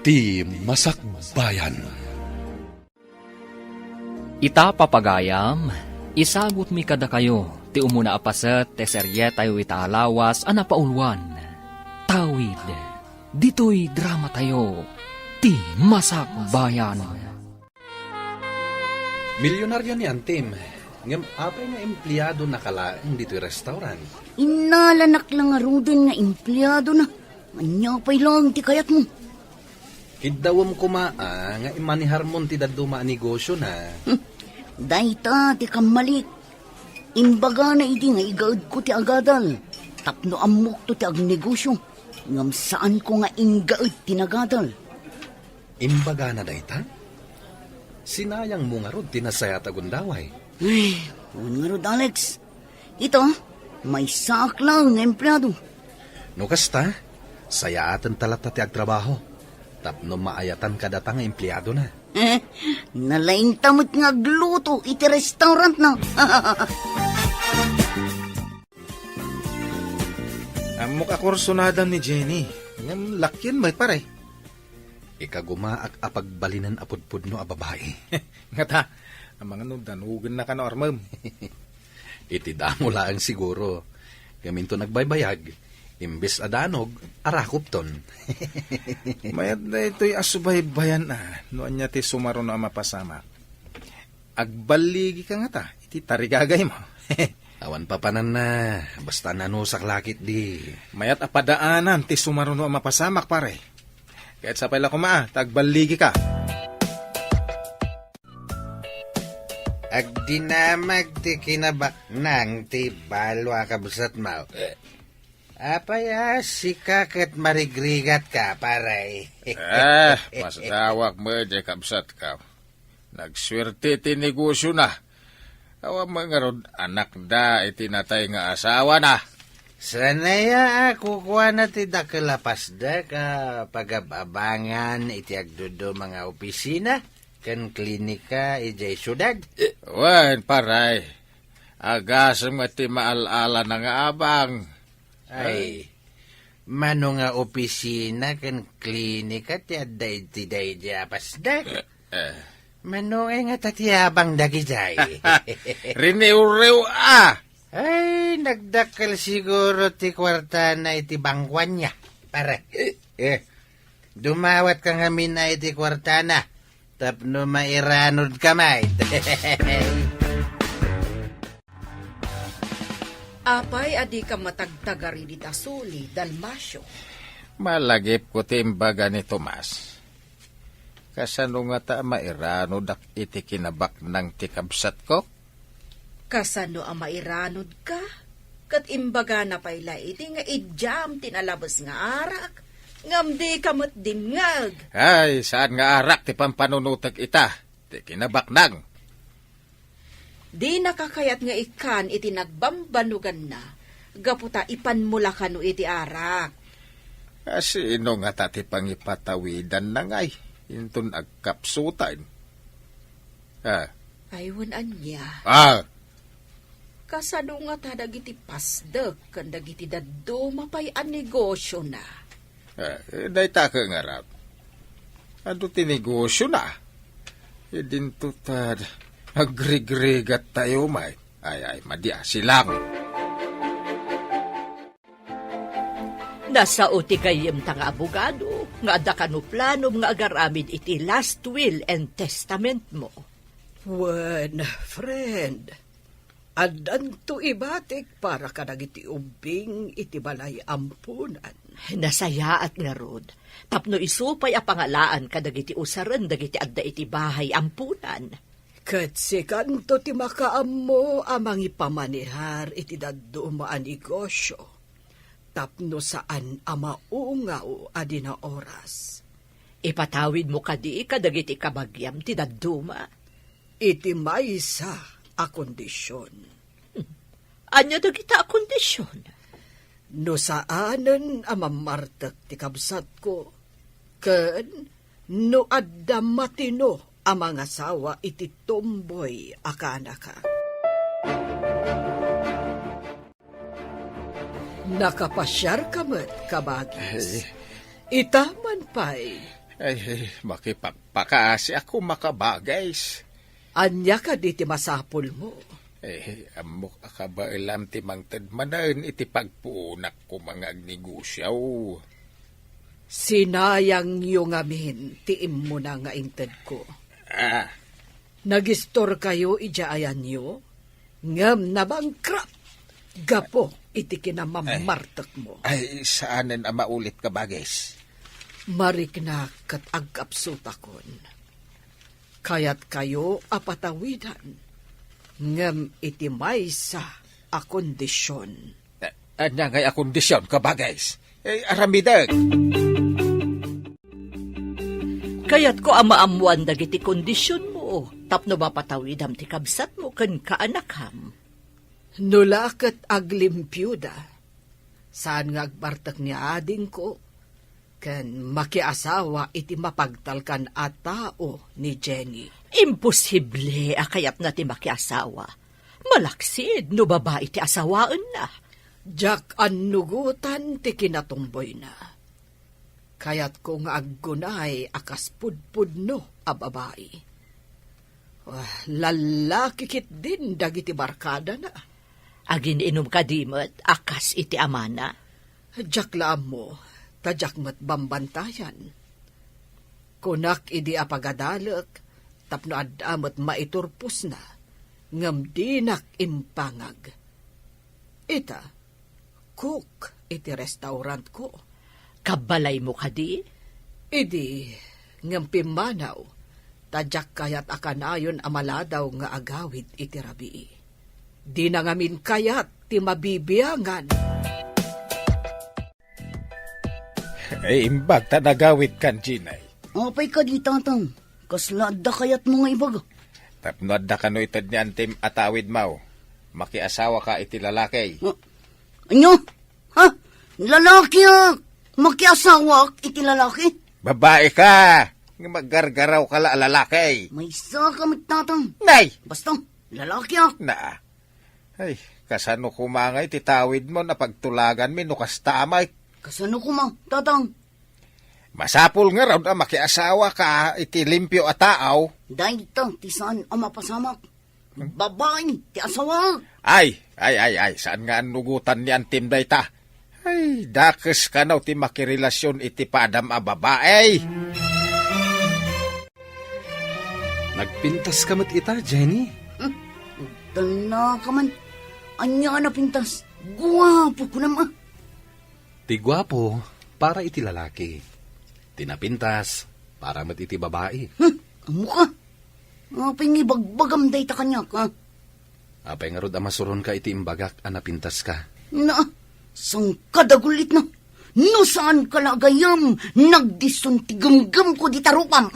Ti Masakbayan. Ita papagayam, isagot mi kada kayo, ti umuna apaset, te serye tayo itaalawas, anapaulwan. Tawid, dito'y drama tayo, ti Masakbayan. Milyonaryo ni Antim. Ngam, apay nga empleyado na kalaang dito'y restaurant. Inalanak lang nga rudin nga empleyado na. Anyapay lang ti kayat mo. Hidawam kumaa nga imanihar mon ti daduma negosyo na. Dayta ti kamalik. Imbaga na idi nga igaad ko ti agadal. Tapno amok to ti agnegosyo. Ngam saan ko nga ingaad ti nagadal. Imbaga na dayta? Sinayang mo nga rod tinasaya tagundaway. Ay, nga rod Alex. Ito, may sak lang nga empleyado. No kasta, saya atan talata ti agtrabaho. Tapno maayatan kadata nga empleyado na. Nalaing tamot nga gluto iti restaurant na. Amok akursunadan ni Jenny. Ngam lakyan may pare. Ikagumaak apagbalinan apudpud no a babae. Nga ta, ang mga danugan na ka na ormam. Iti damo laang siguro. Gaminto nagbaybayag. Imbes adanog, arakop ton. Mayat na ito'y asubay-bayan na. Noon niya ti sumaro na mapasamak. Agbaligi ka nga ta, iti tarigagay mo. Awan pa panan na, basta nanusak lakit di. Mayat apadaanan ti sumaro na mapasamak pare. Kahit sa pala kumaa, tagbaligi ka. Agdinamag ti kinabak nang ti balwa kabusat mo. Apaya sikakit marigrigat ka, paray. Mas dawak mo, kabsat ka. Nagswerte ti negosyo na. Awa mga rod, anak da, itinatay nga asawa na. Sanaya ako kuha na ti dakalapas da ka pagababangan iti agdudo mga opisina kan klinika ijay syudad. Wan, paray. Agasam nga ti maalala na nga abang. Ay, mano nga opisina kan klinika ti adday ti day diapas da. Mano nga tatiyabang dagijay. Riniw-riw Ay, nagdakal siguro ti kwarta na iti bangkwan niya. Para, dumawat ka nga mina iti kwarta na. Tapno mairanod kamay. Apay, adi ka matagtagari di tasuli, Dalmasyo. Malagip ko timbaga ni Tomas. Kasano nga ta mairano dak iti kinabak ng tikabsat ko? Kasano ang mairanod ka? Kat imbaga na payla iti nga idjam tinalabas nga arak. Ngam di kamot dimngag. Ay, saan nga arak ti pampanunutag ita? Ti kinabak nang. Di nakakayat nga ikan iti nagbambanugan na. Gaputa ipanmula ka no iti arak. Sino nga tati pangipatawidan na ngay? Intun agkapsutan. Aywan anya. Kasano nga ta dagiti pasdek kan dagiti daddo mapay an negosyo na. Day ta ka nga rap. Ado ti negosyo na. Dinto tad agrigrigat tayo may. Ay, madia silang. Nasa uti kayem ta nga abogado, nga adda kanu planom nga agaramid iti last will and testament mo. Wen, friend, adanto ibatik para kadagiti ubing iti balay ampunan. Nasaya at nga rod, tapno isupay a pangalaan kadagiti usaran dagiti adda iti bahay ampunan. Ket sikanto ti makaammo amang ipamanihar iti daddo maan negosyo. Tapno saan amaungaw adi na oras. Ipatawid mo kadi kadagiti kabagyam ti dadduma. Iti maysa a kondisyon. Anya dagita a kondisyon? No saanen amamartek ti kabsat ko. Ken no adda matino amang asawa iti tomboy akanaka. Nakapasyar ka met, kabagis. Itaman pa'y Ay, makipagpakaasi ako makabagays. Anya ka di ti masapol mo. Amok akaba ilam ti mangtad manan iti pagpuunak ko mga agnegosyaw. Sinayang yung amin, tiim mo na nga inted ko. Ah, Nagistor kayo ijaayan nyo, ngam na bankrupt. Gapo, iti kinamamartak mo. ay, saanan ang maulit ka bagais? Marik na kat agkapsuta kon. Kaya't kayo apatawidan, ngam iti maysa a kondisyon. Anya ngay akondisyon ka bagais? Aramidag. Kaya't ko amaamuan dagiti kondisyon mo, tapno mapatawidam ti kabsat mo ken kaanakham. Nulakat aglimpyuda, saan nga agbartak ni ading ko, ken makiasawa iti mapagtalkan a tao ni Jenny. Imposible akayat na ti makiasawa. Malaksid no babae ti asawaan na. Jak annugutan ti kinatumboy na. Kaya't kung aggunay akas pudpudno a babae. Lalaki kit din dagiti barkada na. Agin inom kadimot, akas iti amana. Jak laam mo, tadyak mat bambantayan. Kunak idi apagadalek, tapno adamot maiturpos na, ngam dinak impangag. Ita, cook iti restaurant ko. Kabalay mo kadi? Idi, ngam pimanaw, tadyak kayat akanayon amaladaw nga agawid iti rabii. Di na ngamin kayat ti mabibiyangan. Imbag ta nagawid kan, Ginay. Apay ka di, tatang. Kaslada kayat mo nga ibag. Tapnod da kano itad ni antim atawid mau. Makiasawa ka iti lalaki. Anyo? Ha? Lalaki makiasawa iti lalaki? Babae ka! Maggargaraw ka la lalaki. May isa ka tatang. Nay! Basta, lalaki Na. Ay, kasano kumangay titawid mo na pagtulagan mi no kastamay. Kasano ko ma, tatang? Masapul nga raw na makiasawa ka iti limpyo at taaw. Dahil ito, ti saan ang mapasamak? Babae, ti asawa. Ay, saan nga anugutan ni antim day ta? Ay, dakes ka na ti makirelasyon iti padam a babae. Nagpintas ka mat ita, Jenny. Tala ka man. Anya na pintas. Guwapo ko naman. Ti gwapo, para iti lalaki. Tinapintas, para mat iti babae. Ang mukha. Apay bagbagam day ta kanya ka. Apay nga rod amasuron ka iti imbagak anapintas ka. Na, sang kadagulit na. No saan ka lagayam, nagdison ti gamgam ko di tarupam.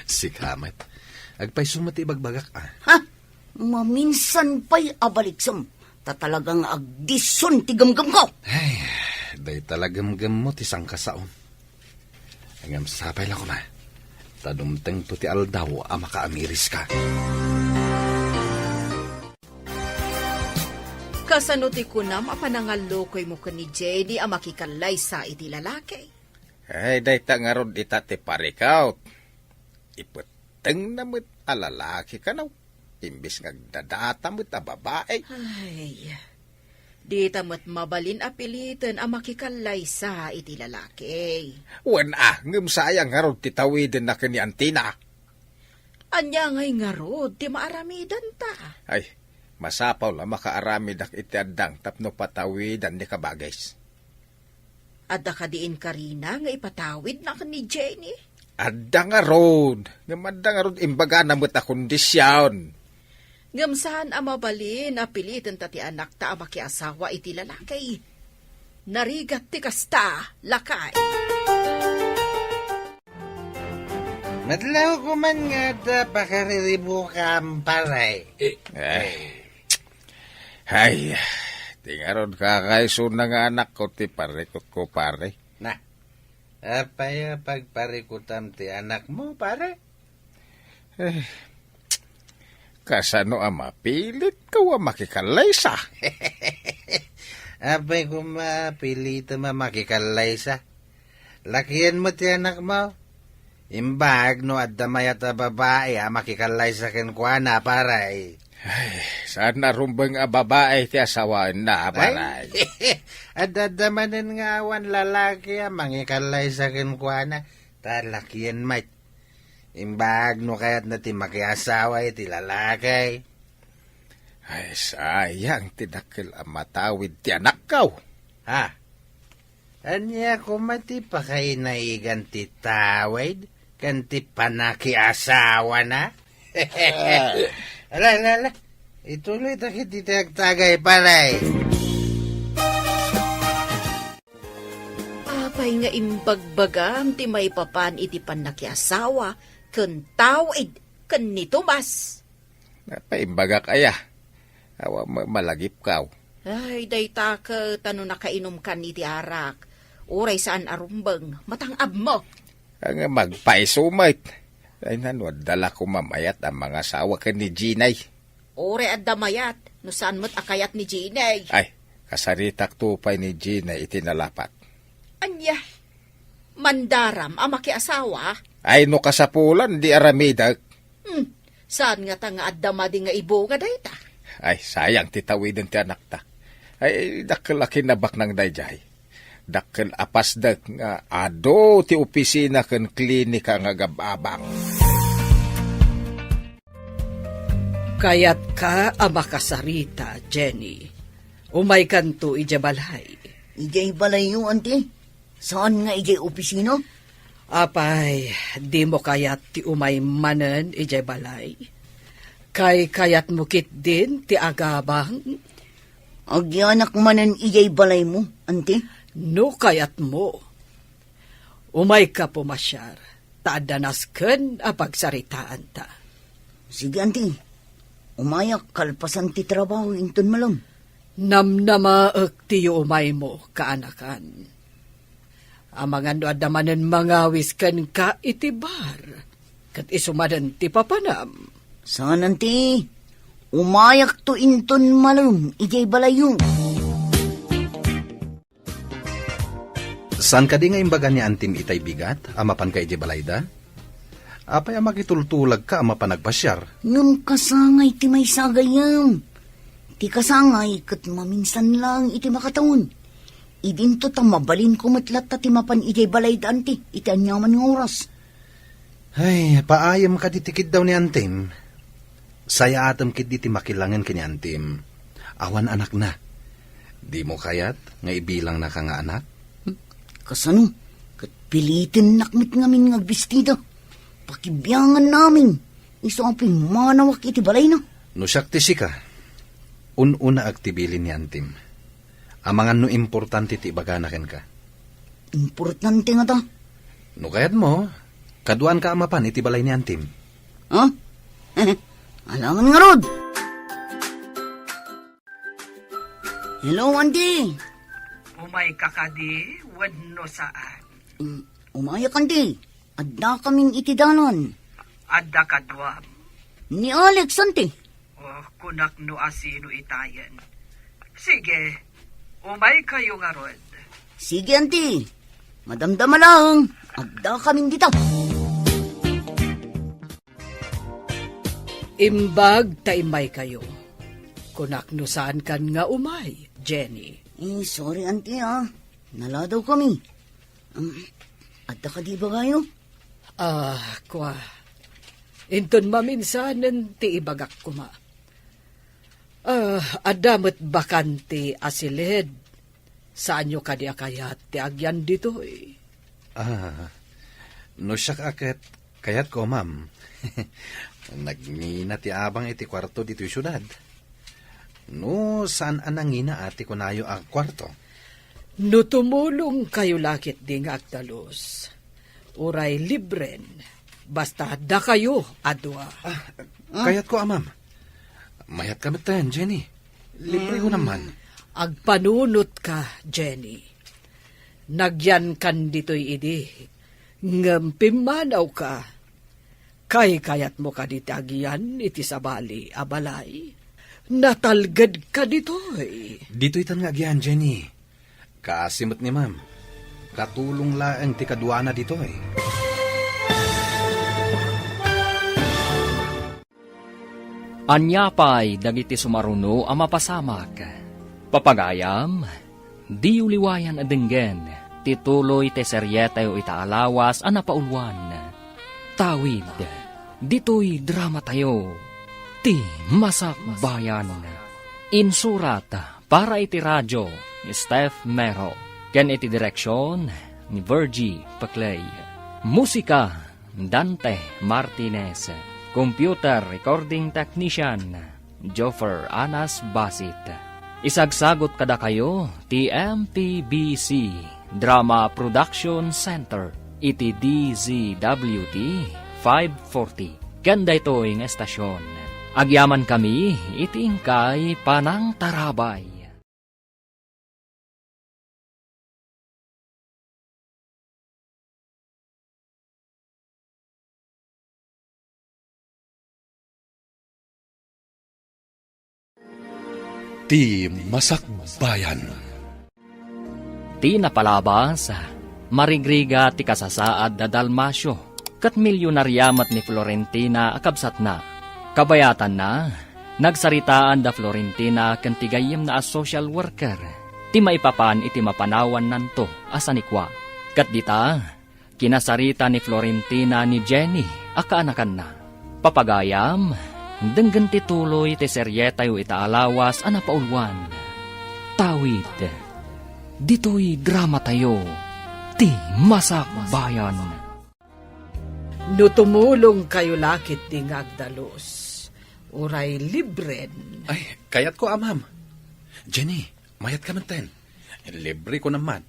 Si Kamat. Agpay sumati bagbagak Ha? Maminsan pa'y abaliksam. Tatalagang agdison ti gamgam ko. Ay, day talagamgam mo ti sangkasaon. Hanggang sapay lang ko na. Tadumteng to ti aldaw a makaamiris ka. Kasano ti kunam apanangalokoy mo ka ni Jenny a makikalay sa iti lalaki. Ay, day ta nga ron ita ti parikaw. Iputeng na mo't alalaki ka na. Imbis nga dadata mo't a babae. Ay, di tamat mabalin apilitan a makikalay sa iti lalaki. Wan ngam sayang nga ron titawidin na kani antina. Anya ngay nga rod, ti maaramidan ta. Ay, masapaw la makaaramid ak iti addang tapno patawidan ni kabagais. Adda ka diin Karina nga ipatawid na ka ni Jenny. Adda nga ron. Ngamadda nga ron imbaga na mo't a kondisyon. Ngamsaan ang mabalin apilitan ta ti anak ta a makiasawa iti lalaki. Narigat ti kasta, lakay. Madlaw ko man nga da pakariribo ka paray. Ay, tingaron kakaiso na nga anak ko ti parikot ko pare. Na, apay pagparikutam ti anak mo, pare? Kasano ang mapilit ka wa makikalay sa? Apay kung mapilita makikalay sa. Lakihan mo ti anak mo. Imbag no at damay at babae makikalay sa kenkwana paray. Saan narumbang babae ti asawaan na, paray? At dadamanin nga awan lalaki mangikalay sa kenkwana. Talakyan mate. Imbag no kayat na ti makiasawa iti lalaki. Ay, sayang, tinakil ang matawid ti anak kaw. Ha? Anya kumati pa kay naigan ti tawid? Kanti panakiasawa na? Ala. Ituloy takit itagtagay paray. Apay nga imbagbagam ti may papan iti panakiasawa, ken tawid, ken ni Tomas. Napaimbaga kaya. Awa malagip kaw. Ay, dayta ka tano nakainom kan iti arak. Uray saan arumbang, matangab mo. Ang magpaisumait. Ay nanod, dala ko mamayat ang mga asawa ka ni Ginay. Uray at damayat, no saan mo't akayat ni Ginay. Ay, kasaritak tupay ni Ginay itinalapat. Anya, mandaram ang makiasawa. Ay no kasapulan, di aramidag. Saan nga ta nga at damadi nga ibo nga dayta? Ay, sayang titawidin ti anak ta. Ay, dakil nabak ng dayjay. Dakil apasdag nga ado ti opisina ken klinika nga gababang. Kayat ka amakasarita, Jenny. Umay kanto ijabalhay. Ijay balayo, ante. Saan nga ijay opisina? Apay, di mo kayat ti umay manen ijay balay. Kay kayat mo kit din ti agabang. Agyanak manan ijay balay mo, ante. No kayat mo. Umay ka pumasyar. Taadanas ken apagsaritaan ta. Sige, ante. Umayak kalpasan ti trabaho inton malam. Namnamaak ti umay mo kaanakan. Amangan no adamanen mangawis ken ka itibar. Kat isumadan ti papanam. Saan, ante? Umayak to inton malam, ijay balayo. San ka di nga imbaga ni Antim itay bigat, amapan ka iti balayda? Apay makitultulag ka amapan nagpasyar. Ngam kasangay ti may sagayam. Ti kasangay kat maminsan lang iti makataon. Idinto ta mabalin kumatlat ta ti mapan ijay balayda, ante. Iti anyaman nga oras. Ay, paayam ka ditikid daw ni Antim. Saya atam kit di ti makilangan kini Antim. Awan anak na. Di mo kayat nga ibilang na ka nga anak? Kasano? Kat pilitin nakmit ngamin ngagbistida. Pakibiyangan namin. Iso ang pimanawak iti balay na. No siyak ti sika. Ununa agtibilin ni Antim. Amangan no importante ti ibaganaken ka. Importante nga ta. No kayat mo, kaduan ka amapan iti balay ni Antim. Ha? Alangan nga rod. Hello, auntie. Umay kakadi, wadno saan. Umayak, auntie. Adda kaming itidanon. Adda kadwam. Ni Alex, auntie. O kunak no asino itayan. Sige, umay kayo nga rod. Sige, auntie. Madamdama lang. Adda kaming dito. Imbag taimay kayo. Kunak no saan kan nga umay, Jenny. Sorry, auntie, Nala daw kami. Adda ka di ba kayo? Kwa. Inton maminsanan ti ibagak kuma. Adamot bakanti asilid. Saan nyo kadi akayat ti agyan dito eh? No siyak akit, kayat ko, ma'am. Nagmina ti abang iti kwarto dito yung syudad. No, saan anangina ati ko nayo ang kwarto? No tumulong kayo lakit di nga agtalos. Uray libren. Basta da kayo, adwa. Kayat ko, ma'am. Mayat kami tayo, Jenny. Libre ko naman. Agpanunot ka, Jenny. Nagyan kan dito'y idi. Ngampimanaw ka. Kay kayat mo ka ditagyan iti sabali, abalay. Natalgad ka dito'y. Dito'y tan nga agyan, Jenny. Kaasimot ni ma'am. Katulong laang ti kadwana dito eh. Anyapay dagiti sumaruno a mapasamak. Papagayam, di uliwayan adenggen, tituloy te seryetayo itaalawas a napaulwan. Tawid, dito'y drama tayo, ti Masak Bayan. Insurat para iti radyo ni Steph Mero, ken iti direksyon ni Virgie Paclay. Musika, Dante Martinez. Computer Recording Technician, Joffer Anas Basit. Isagsagot kada kayo, TMPBC, Drama Production Center, iti DZWT 540. Ganda ito ang estasyon. Agyaman kami, iti ingkay Panang Tarabay. Ti Masak Bayan. Ti napalabas, marigriga ti kasasaad da Dalmasyo, kat milyonaryamat ni Florentina akabsat na. Kabayatan na, nagsaritaan da Florentina ken tigayem na as social worker, ti maipapan iti mapanawan nanto asanikwa. Kat dita, kinasarita ni Florentina ni Jenny akaanakan na. Papagayam, denggan ti tuloy ti seryetayo itaalawas a napaulwan. Tawid, dito'y drama tayo, ti Masak Bayan. No tumulong kayo lakit ti ngagdalos, uray libren. Ay, kayat ko, amam. Jenny, mayat ka natin. Libre ko naman.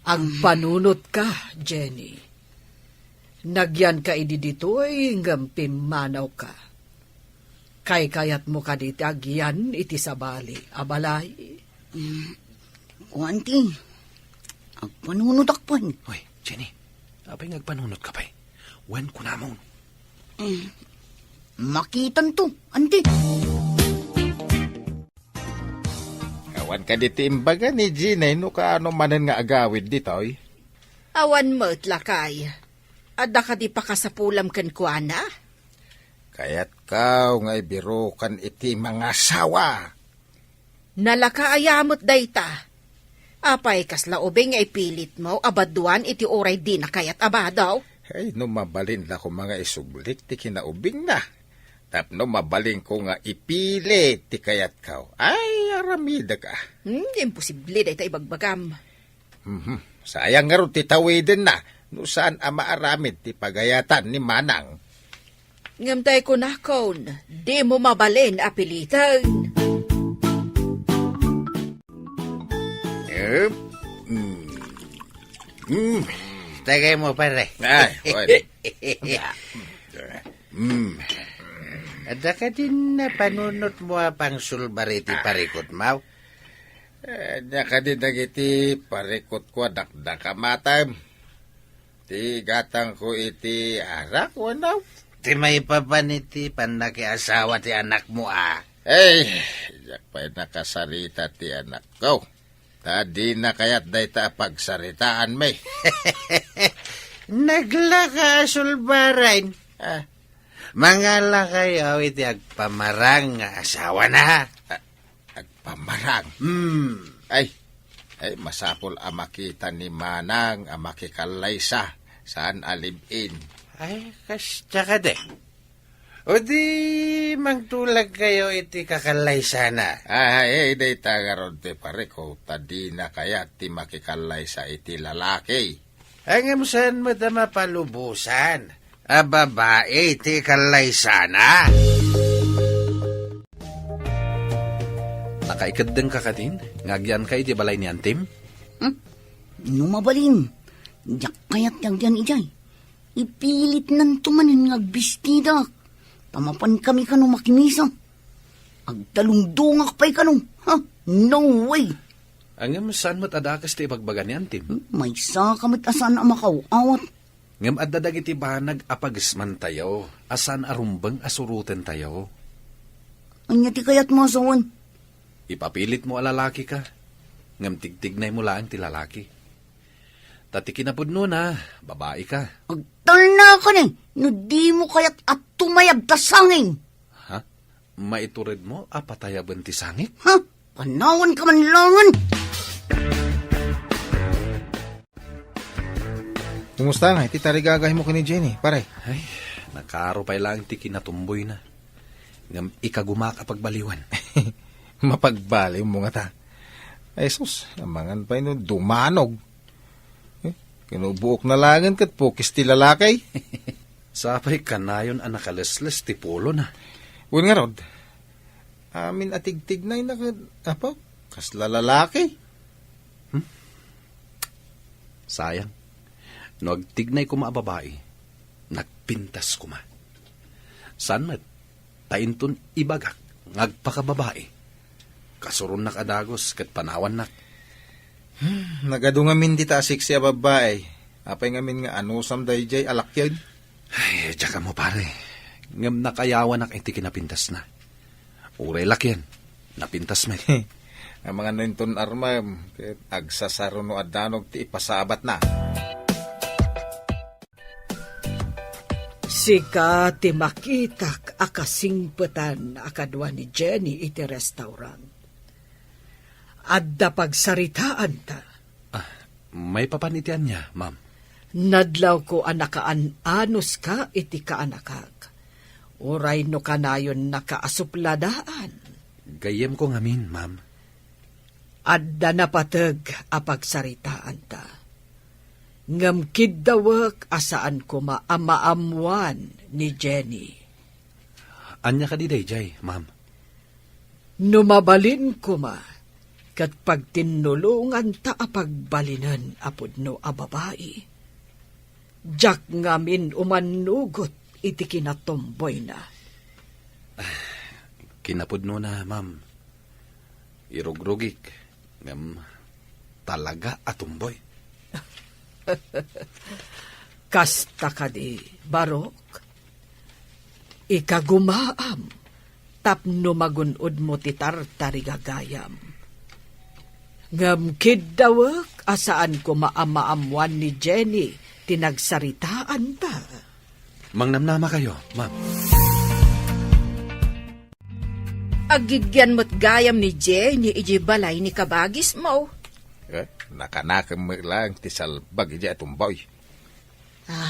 Ang panunot ka, Jenny. Nagyan ka idi dito'y ngampim manaw ka. Kay kayat mo ka diti agyan iti sabali, abalay. Kuanti, agpanunod akpan. Hoy, Jenny, apay ngagpanunot ka pa'y. Wen ko namon. Makitan to, anti. Awan ka diti imbaga ni Ginay no kaano manan nga agawid ditoy. Awan mo't lakay. Ada ka di pa kasapulam kan kuana? Kaya't kaw nga ibiro kan iti mga sawa. Nalakaayamot dayta. Apay kasla ubing nga ipilit mo, abaduan iti oray di na kayat abadaw. Ay, no mabalin la ko mga isublik ti kinaubing na. Tapno mabalin ko nga ipilit ti kayat kaw. Ay, aramida ka. Imposible dayta ibagbagam. Sayang nga ron ti tawidin na. No saan ama aramid ti pagayatan ni Manang. Ngamtay ko na kon, di mo mabalin apilitan. Tagay mo, pare. Ay, pwede. Ada ka din na panunot mo pang sulbariti parikot mo. Nakadidagiti parikot ko dakdaka matam. Ti gatang ko iti arak, wanaw. Ti may papaniti panakiasawa ti anak mo Ay, yak pa'y nakasarita ti anak ko. Tadi na kayat day ta pagsaritaan may. Naglaka sulbarain. Mangala kayo iti agpamarang nga asawa na. Agpamarang? Ay, masapol amakita ni Manang amakikalaysa saan alibin. Ay, kasta ka de. O di, magtulag kayo iti kakalay sana. Ay, day tagaron ti pariko, tadi na kaya ti makikalay sa iti lalaki. Ang saan mo da mapalubusan? A babae iti kalay sana. Nakaikadeng ka ka din? Ngagyan ka iti balay ni Antim? Numabalin. Yak kayat yan ijay. Ipilit nan tumanin ngagbistida. Tamapan kami kanong makimisa. Agtalungdungak pa'y kanong. No way. Ang saan mo't adakas ti ibagbaga ni Antim? May sa kamit asan ang makawawat. Ngam addadag iti banag apagisman tayo, asan arumbang asuruten tayo. Anya ti kayat mo asawan. Ipapilit mo alalaki ka, ngam tigtignay mo lang ti lalaki. Tati kinapudno na, babae ka. Agtal na ka ni, no di mo kayat at tumayab tasangin. Ha? Maiturid mo, apatayaban ti sangit? Ha? Panawan ka man langan! Kumusta nga? Iti tarigagay mo ni Jenny, pare. Ay, nakaro pa lang ti kinatumboy na. Ngam ikagumaka pagbaliwan. Mapagbaliw mo nga ta. Ay sus, amangan pa ino dumanog. Kinubuok na langan kat pukis ti lalakay. Sapay kanayon ang nakalesles ti pulo na. Uwan nga rod, amin atigtig na yung kasla lalaki. Sayang. No agtignay ko maababae, nagpintas ko ma. San mat, tainton ibagak, ngagpakababae. Kasuron nak adagos, kat panawan nak. Nagado nga min di tasik siya babae. Apay nga min nga anusam dayjay alak yan. Ay, tsaka mo pare. Ngam nakayawan nak iti kinapintas na. Uray lak yan, napintas met. Ang mga ninton arma, agsasaro no adanog ti ipasabat na. Sika ti makitak akasingpetan akadwa ni Jenny iti restaurant. Adda pagsaritaan ta. May papanitian niya, ma'am. Nadlaw ko anakaanos ka iti kaanakag. Uray no kanayon nakaasupladaan. Gayem ko ngamin, ma'am. Adda napateg apagsaritaan ta. Ngam kiddawak asaan ko maamaamuan ni Jenny. Anya ka di dayjay, ma'am. Numabalin ko ma, kat pagtinulungan ta apagbalinan apod no ababae. Jak ngamin umanugot iti kinatomboy na. Kinapod no na, ma'am. Irugrugik. Ngam talaga atumboy. Kasta ka di, Barok. Ikagumaam, tapno magunod mo ti tartarigagayam. Ngam kiddawak, asaan ko maamaamuan ni Jenny, tinagsaritaan ta. Mangnamnama kayo, ma'am. Agigyan mo't gayam ni Jenny, iji balay ni kabagis mo. Nakanakam lang ti salbag ija atumboy.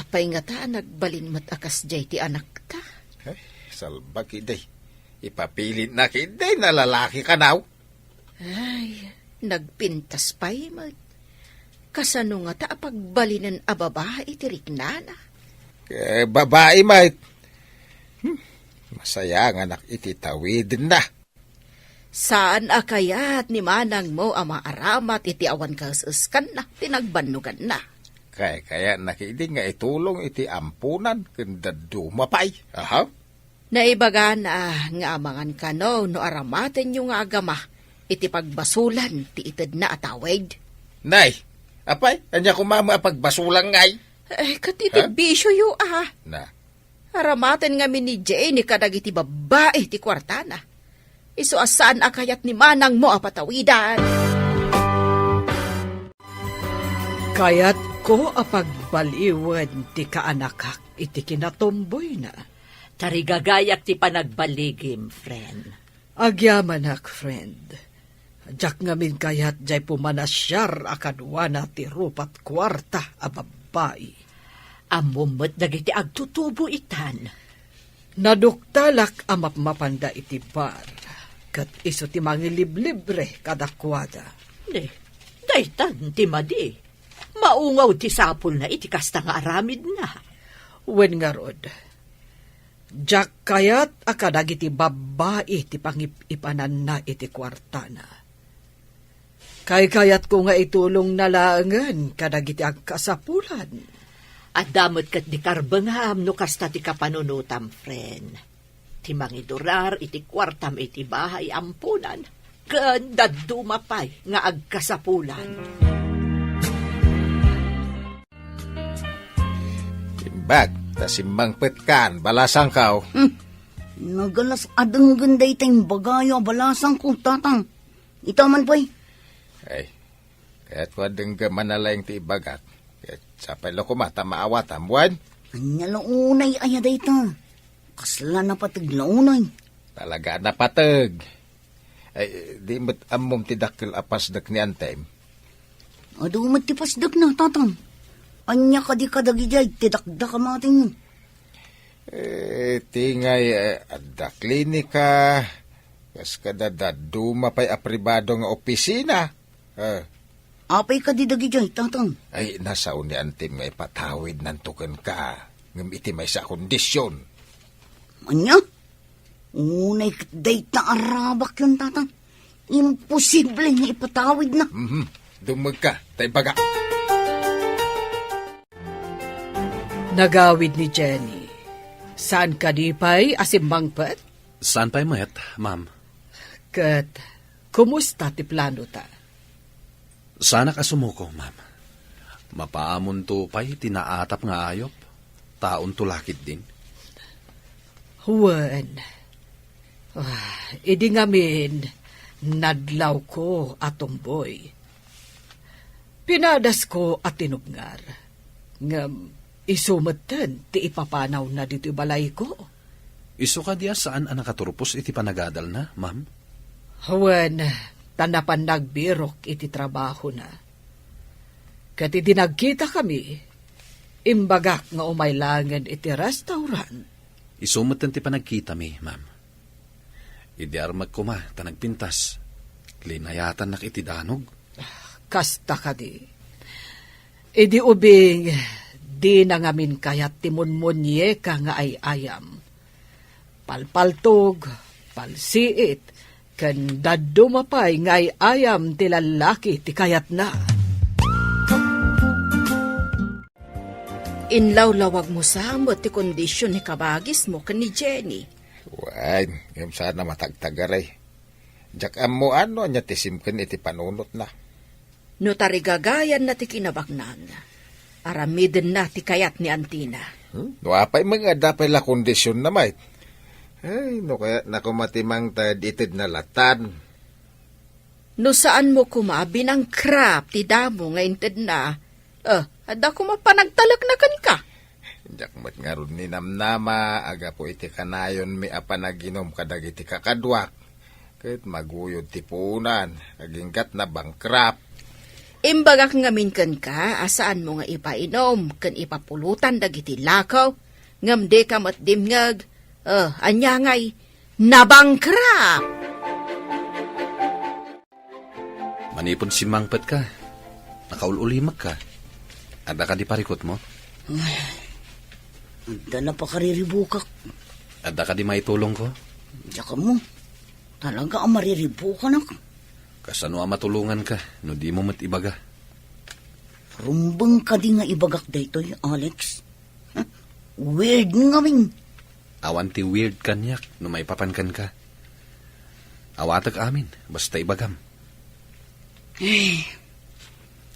Pay nga ta, nagbalin mo't akas jay ti anak ta. Salbag iday. Ipapilit na kiday na lalaki ka now. Ay, nagpintas pa'y mo't. Kasano nga ta pagbalinan a babae ti riknana. Babae mait. Masaya nga nak ititawid na. Saan akayat ni manang mo ama aramat iti awan kasuskan na, tinagbanugan na. Kaya nakidig nga itulong iti ampunan kanda dumapay. Aha. Naibaga na nga amangan ka no aramaten yung nga agama iti pagbasulan ti ited na atawid. Nay, apay, anya kumama pagbasulang ngay. Katitid bisyo yu Na. Aramaten nga ni Jay ni kadag iti babae ti kwartana. Iso asaan akayat ni manang mo apatawidan. Kayat ko apagbaliwan ti kaanakak iti kinatomboy na. Tarigagayak ti panagbaligim, friend. Agyamanak, friend. Jak ngamin kayat jay pumanasyar akadwana ti rupat kwarta a babae. Amumot dagiti agtutubo itan. Naduktalak amapmapanda iti bar. Kat iso ti mangiliblibre kadakwada. Daytan ti madi. Maungaw ti sapul na iti kasta nga aramid na. Wen nga rod. Jak kayat akadag iti babae ti pangipanan na iti kwartana. Kayat ko nga itulong nalangan kadag iti agkasapulan. At damot kat di karbangam no kasta ti kapanunutam, friend. Ti mangidurar iti kwartam iti bahay ampunan. Ganda dumapay nga agkasapulan. Timbag, tasimbang petkan, balasang kaw. Nagalas adang ganda itang bagayo balasang ko, tatang. Itaman pa'y. Ay, kaya't ko adang manalayang ti ibagak. Kaya't sapay lo ko mata maawatam, buwan. Anya launay ayaday ta. Kasla na patiglaunay. Talaga napatag. Ay, di mo't amom tidakil apas dak ni Antay. Ado matipasdag na, tatang. Anya ka di kadagijay, tidakda ka mating mo. Tingay adda klinika. Kas kadada dumapay apribado nga opisina. Apay ka di dagijay, tatang. Ay, nasa ni Antim nga ipatawid nantukan ka. Ngam iti may sa kondisyon. Anya? Unay katday ta arabak yun, tatang. Imposible nga ipatawid na. Dumag ka, tay baga. Nagawid ni Jenny. Saan ka di pa'y asimbangpet? Saan pa'y mayat, ma'am? Kat, kumusta ti plano ta? Sana ka sumuko, ma'am. Mapaamon to pa'y tinaatap nga ayop. Taon tulakit din. Huwan. Idi ngamin, nadlaw ko atomboy. Pinadas ko at tinubngar. Ngam, isumatan ti ipapanaw na dito balay ko. Iso ka diya saan ang nakaturpos iti panagadal na, ma'am? Huwan, tanapan nagbirok iti trabaho na. Kat iti nagkita kami, imbagak nga umaylangan iti restaurant. Isumatan ti panagkita mi, ma'am. Idi armag ko ma, tanagpintas. Linayatan nak iti danog. Kasta ka di. Idi ubing, di na ngamin kayat timunmunye ka nga ay ayam. Palpaltog, palsiit, kan dadumapay nga ay ayam ti lalaki ti kayat na. Inlawlawag mo samot ti kondisyon ni kabagis mo kan ni Jenny. Wan, ngam sana matagtagaray. Jak mo ano nya tisimken iti panunot na. No tarigagayan na ti kinabaknan. Aramiden na ti kayat ni Antina. No apay mga dapay la kondisyon na may. Ay, no kaya nakumatimang tad itid na latan. No saan mo kumabi ng crap ti damo nga inted na. Ada ko mapanagtalag na kan ka. Jak mat nga ron ni namnama, aga po iti kanayon mi apanaginom kadag iti kakadwak. Kahit maguyod ti punan, agingkat na bankrupt. Imbagak ngamin kan ka, asaan mo nga ipainom, kan ipapulutan dagiti lakaw, ngam de ka matdimngag, anya ngay, nabangkrap! Manipon si mangpet ka. Nakaululimag ka. Ada ka di parikot mo? Anda na pa kariribukak. Ada ka di maitulong ko? Tsaka mo, talaga ang mariribukan ako. Kasano ang matulungan ka, no di mo matibaga. Rumbang ka di nga ibagak daytoy, Alex. Weird nga min. Awan ti weird kanyak, no may papankan ka. Awatag amin, basta ibagam.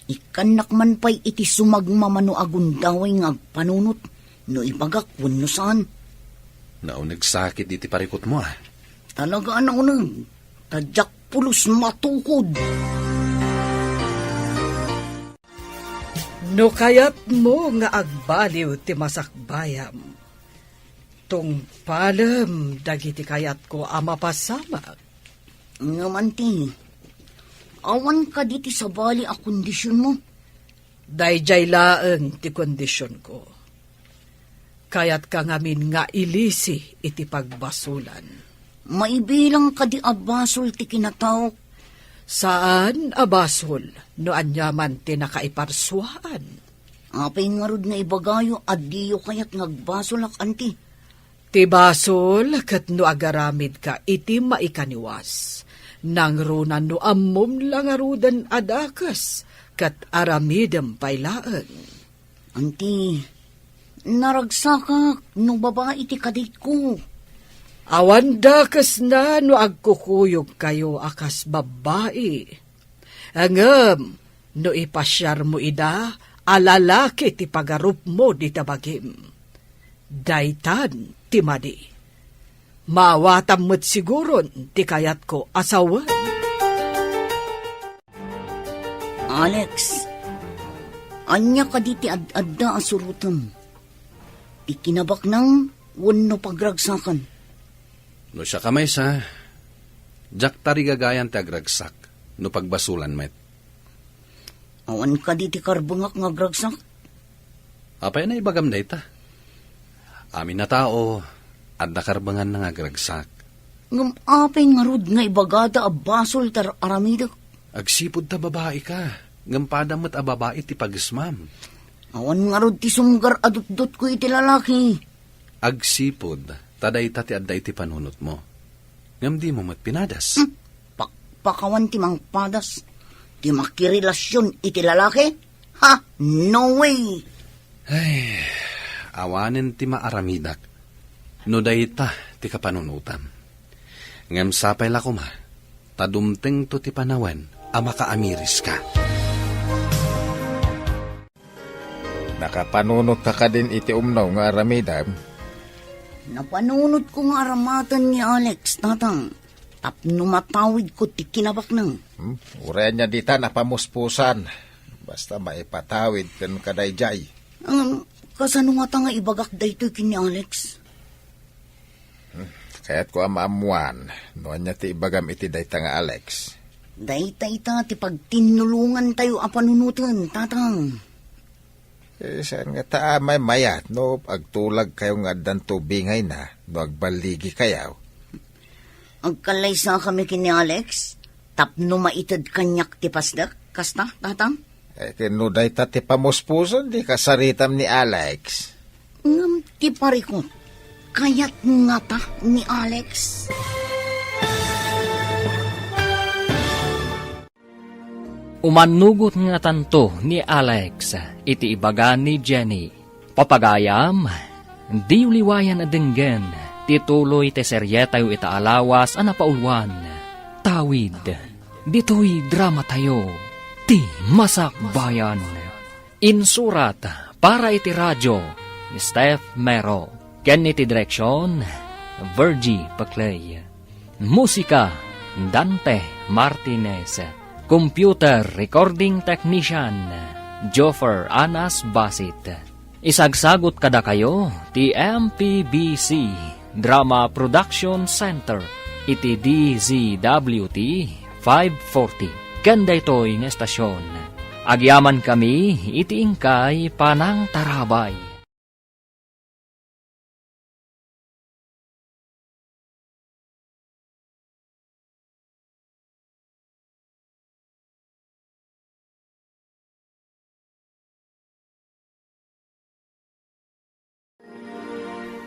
Ikanak man pa'y iti sumagmamano agundaway nga agpanunot, no ibagak wano saan. Naunag sakit iti parikot mo Talaga ano nang, tadyak pulos matukod. No kayat mo nga agbaliw ti masakbayam. Tung palam dagiti kayat ko amapasama. Nga man ti, awan ka diti sa bali a kondisyon mo. Dayjay laeng ti kondisyon ko. Kayat ka ngamin nga ilisi iti pagbasulan. Maibilang ka di abasol ti kinatawak. Saan abasol no anyaman ti nakaiparsuaan? Apay nga rod nga ibagayo adiyo kayat ngagbasol ak anti. Ti basol kat no agaramid ka iti maikaniwas. Nang runan no ammom lang arudan adakas kat aramidem paylaan. Anti, naragsakak no babae ti kadit ko. Awan dakas na no agkukuyog kayo akas babae. Angam, no ipasyar mo ida, alalaki ti pagarup mo di tabagim. Daytan ti madi. Mawatam mo't siguron ti kayat ko asawan. Alex, anya ka di ti ad-adda asurutam. Ikinabak nang wano pagragsakan. No siya kamay sa, jak tarigagayan ti agragsak, no pagbasulan met. Awan ka di ti karbungak nga gragsak. Apay na ibagam da ita. Amin na tao, at nakarbangan na nga agragsak. Ngam apay nga rod nga ibagada a basol tar aramidak. Agsipod ta babae ka, ngampada mo't a babae ti pagismam. Awan nga rod ti sumgar adut-dut ko iti lalaki. Agsipod, taday ta ti adda iti panunot mo. Ngam di mo mo't pinadas. Pakpakan ti mang padas. Ti makirelasyon iti lalaki? Ha? No way! Ay, awanen ti maaramidak. No dayta ti kapanunutam. Ngem sapay la kuma, tadumteng to ti panawen, ama kaamiris ka. Nakapanunot ka din iti umnaw nga aramidam. Napanunod ko nga aramatan ni Alex, tatang. Tapno matawid ko ti kinabak nang. Urayan niya dita napamuspusan. Basta maipatawid kan kadayjay. Kasano nga ta nga ibagak daytoy kini Alex? Kaya't ko amaamuan. Noan niya ti ibagam iti dayta nga Alex. Daytay ta ti pagtinulungan tayo a panunutan, tatang. Saan nga ta may mayat no agtulag kayo nga dan tubingay na no agbaligi kayaw. Agkalay sa kami kini Alex, tapno maitad kanyak ti pasdak, kasta, tatang? Kino dayta ti pamuspusan di kasaritam ni Alex. Ngam ti parikot, kayat nga ta ni Alex. Umanugot nga tanto ni Alex, iti ibaga ni Jenny. Papagayam, di uliwayan adenggen, tituloy te seryetayo itaalawas anapaulwan. Tawid, dito'y drama tayo, ti Masak Bayan. Insurat para iti radyo, Steph Mero. Ken iti direksyon, Virgie Paclay. Musika, Dante Martinez. Computer Recording Technician, Joffer Anas Basit. Isagsagot kada kayo, ti MPBC Drama Production Center, iti DZWT 540. Kanda ito'y nga estasyon. Agyaman kami, iti ingkay Panang Tarabay.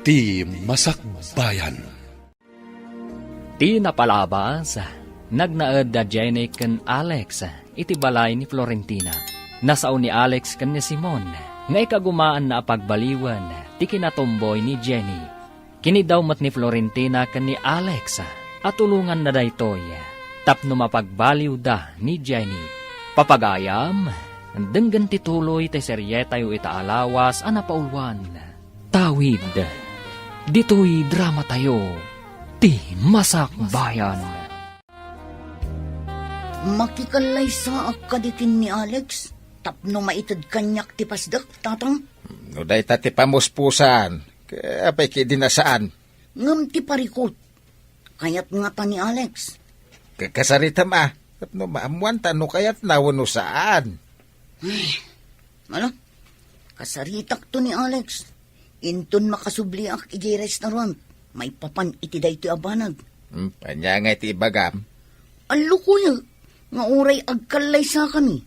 Ti Masak Bayan. Ti napalabas, nagnaed da Jenny ken Alex, iti balay ni Florentina. Nasao ni Alex ken ni Simon, nga ikagumaan na pagbaliwan, ti kinatumboy ni Jenny. Kinidaw mat ni Florentina ken ni Alex, at tulungan na daytoy, tapno mapagbaliw da ni Jenny. Papagayam, denggan tituloy ti seryetayo itaalawas anapaulwan. Tawid, dito'y drama tayo, ti Masak Bayan. Makikalay sa akadikin ni Alex, tapno maitad kanyak ti pasdak, tatang. No dayta ti pamuspusan. Kaya apay ki dinasaan. Ngam ti parikot, kayat nga ta ni Alex. Kasaritam tapno maamuan ta no kayat nawon no saan. Ano? Kasaritak to ni Alex. Inton makasubli ak iti restaurant, may papan iti dayto abanag. Panya nga iti ibagam. Alo kuya, nga uray agkalay sa kami.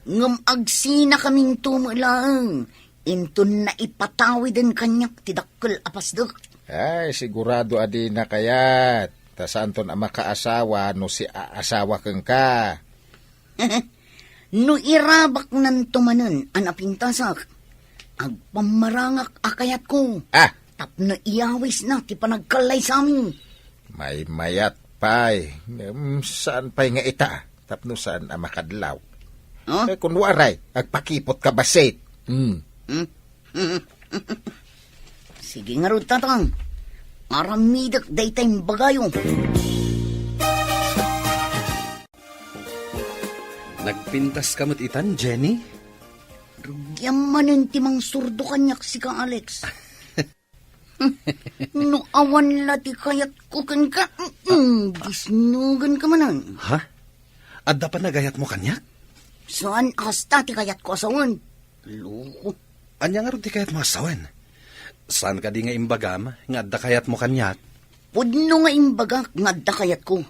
Ngam agsina kaming tumulang, inton na ipatawi din kanyak ti dakkel apasdak. Ay, sigurado adi na kayat. Ta santon ang makaasawa no si aasawa keng ka. No irabak nan tumanon an apintasak. Agpamarangak akayat ko. Tapno iyawis na ti panagkalay sa amin. May mayat pay. Saan pay nga ita? Tapno saan ang makadlaw? Huh? Kung waray, agpakipot ka basit. Sige nga rin tatang. Aramidak daytay bagayo. Nagpintas kamot itan, Jenny? Yaman ti mang surdo kanyak si ka Alex. No awan lati kayat ko kan ka. Gisnugan ka manan. Ha? Adda pa nagayat mo kanyak? Saan hasta ti kayat ko asawan? Loko. Anya nga ron ti kayat mo asawan? Saan ka di nga imbagam nga adda kayat mo kanyak? Pudno nga imbagak nga adda kayat ko.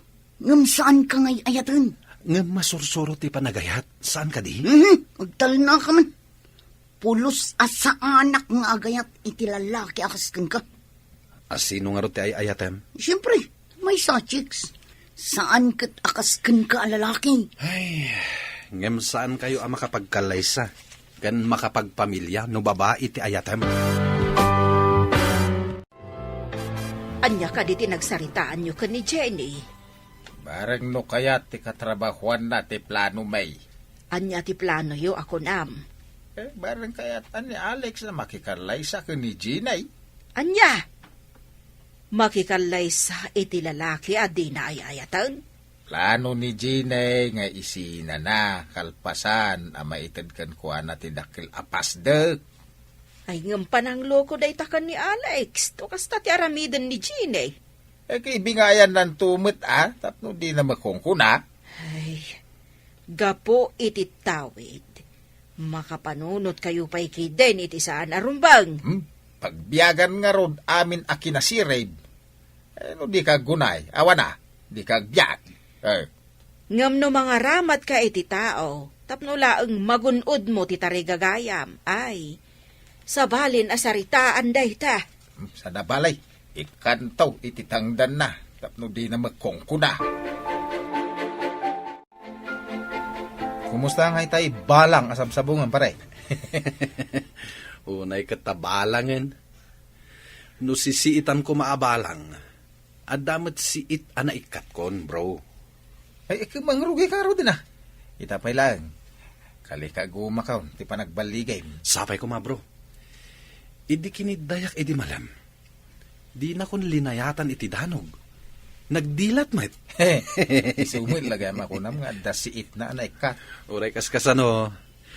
Ngam saan ka ngay ayatan? Nga masursuro ti panagayat. Saan ka di? Agtal na ka man. Pulos asa anak nga agayat iti lalaki akaskan ka. Sino nga ron ti ay ayatem? Siyempre, may sa chicks. Saan kat akaskan ka lalaki? Ay, ngem saan kayo ang makapagkalaysa? Kan makapagpamilya no babae ti ayatem? Anya ka di tinagsaritaan nyo ka ni Jenny. Barang no kaya ti katrabahuan na ti plano may. Anya ti plano yo ako nam. Barang kaya ni Alex na makikarlay sa ni Ginay. Anya? Makikalay sa iti lalaki at di na ayayatan. Plano ni Ginay nga isina na kalpasan ama itad kan kuha na ti dakil apasdek. Ay ngam panang loko day takan ni Alex. To kasta ti aramidan ni Gine. Kaibingayan ng tumit tapno di na makongkuna. Ay, gapo iti tawid. Makapanunot kayo pa'y kiden iti saan arumbang. Pagbiyagan nga rod amin akinasirib. No di ka gunay, awa na, di ka biyak. Ngam no mga ramat ka iti tao, tapno laeng magunod mo ti tarigagayam. Ay, sabalin asaritaan day ta. Sa nabalay, ikantaw iti tangdan na, tapno di na magkongkuna. Kumusta nga itay balang asabsabungan pare? Unay katabalangan. No sisiitan ko maabalang. Adamat siit anaikat kon, bro. Ay, mangrugi ka ro din Itapay lang. Kalika gumakaw, ti pa nagbaligay. Sapay ko ma, bro. Idi kinidayak idi malam. Di na kon linayatan iti danog. Nagdilat, mate. Sumil lagay makunam nga dasiit na anaikat. Uray kaskasano,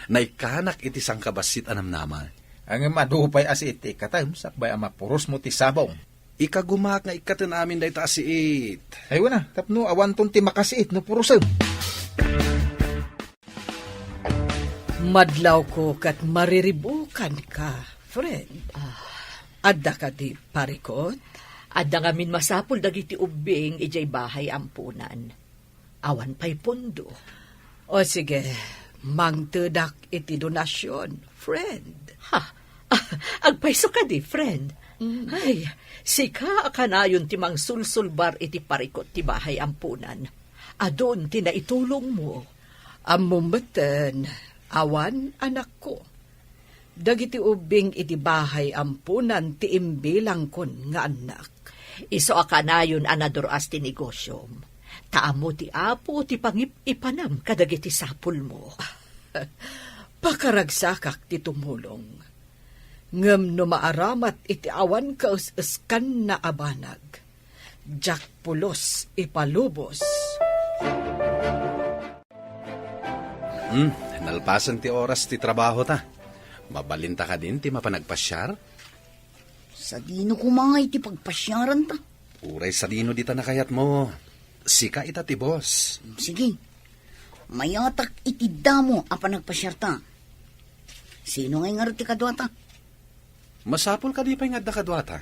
naikanak iti sangkabasit anam nama. Ang madupay asit ikatam, sakbay ama puros mo ti sabong. Ikagumak nga ikatan amin dahi ta asiit. Ay wana, tapno awan ton ti makasiit no purusan. Madlaw ko kat mariribukan ka, friend. Adda ka di parikot? Adda ngamin masapul dagiti ubing ijay bahay ampunan. Awan pa'y pundo. O sige, mangtedak iti donasyon, friend. Ha? Agpaiso ka di, friend. Ay, sika akanayon ti mang sulsulbar iti parikot ti bahay ampunan. Adon ti naitulong mo. Amumeten, awan anak ko. Dagiti ubing iti bahay ampunan ti imbilang kon nga anak. Iso akanayon anaduras ti negosyom. Taamo ti apo ti pangipanam kadagiti sapul mo. Pakaragsakak ti tumulong. Ngem no maaramat iti awan kaus-uskan na abanag. Jak pulos ipalubos. Nalpasan ti oras ti trabaho ta. Mabalinta ka din ti mapanagpasyar. Sa dino kumangay ti pagpasyaran ta. Uray sa dino dita nakayat mo. Sika ita ti boss. Sige, mayatak iti damo apan nagpasyar ta. Sino ngay nga ti kadwata? Masapol ka di pa yung adda kadwata.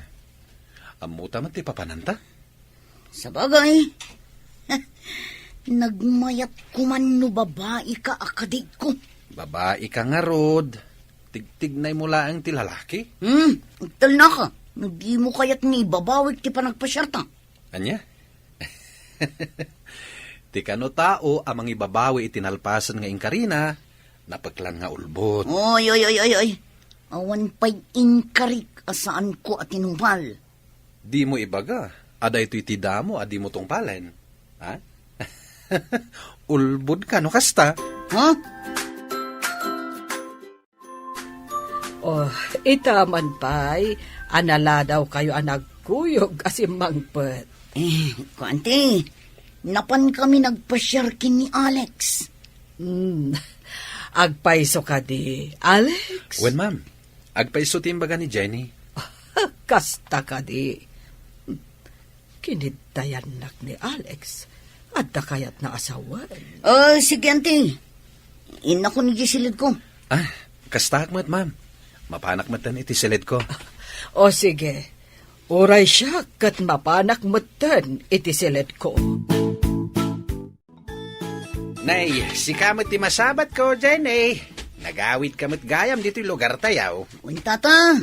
Amuta man ti papananta. Sa bagay, nagmayat kuman no babae ka akadig ko. Babae ka nga rod. Tigtignay mo laang ti lalaki. Agtal na ka. Di mo kayat ni babawik ti panagpasyar ta. Anya? Ti kano tao amang ibabawi itinalpasan nga inkarina, napaglan nga ulbot. Oy. Awan pa'y inkarik asaan ko at inumpal. Di mo ibaga, aday to'y tidamo, adi mo tong palen. Ha? Ulbod ka, no kasta? Ha? Oh, itaman pa'y anala daw kayo anagkuyog asim mangpet. Kuante, napan kami nagpasyar kin ni Alex. Agpaiso ka di, Alex? Wen ma'am, agpaiso timbaga ni Jenny. Kasta ka di. Kinitayanak ni Alex. At da kayat na asawan. Sige, auntie. Ina ko ni gisilid ko. Kastak mo't, ma'am. Mapanak matan iti silid ko. O sige, uray siya kat mapanak matan iti silid ko. Nay, si kamot ti masabat ko, Jenny. Nagawit kamot gayam dito'y lugar tayaw. Uy, tata.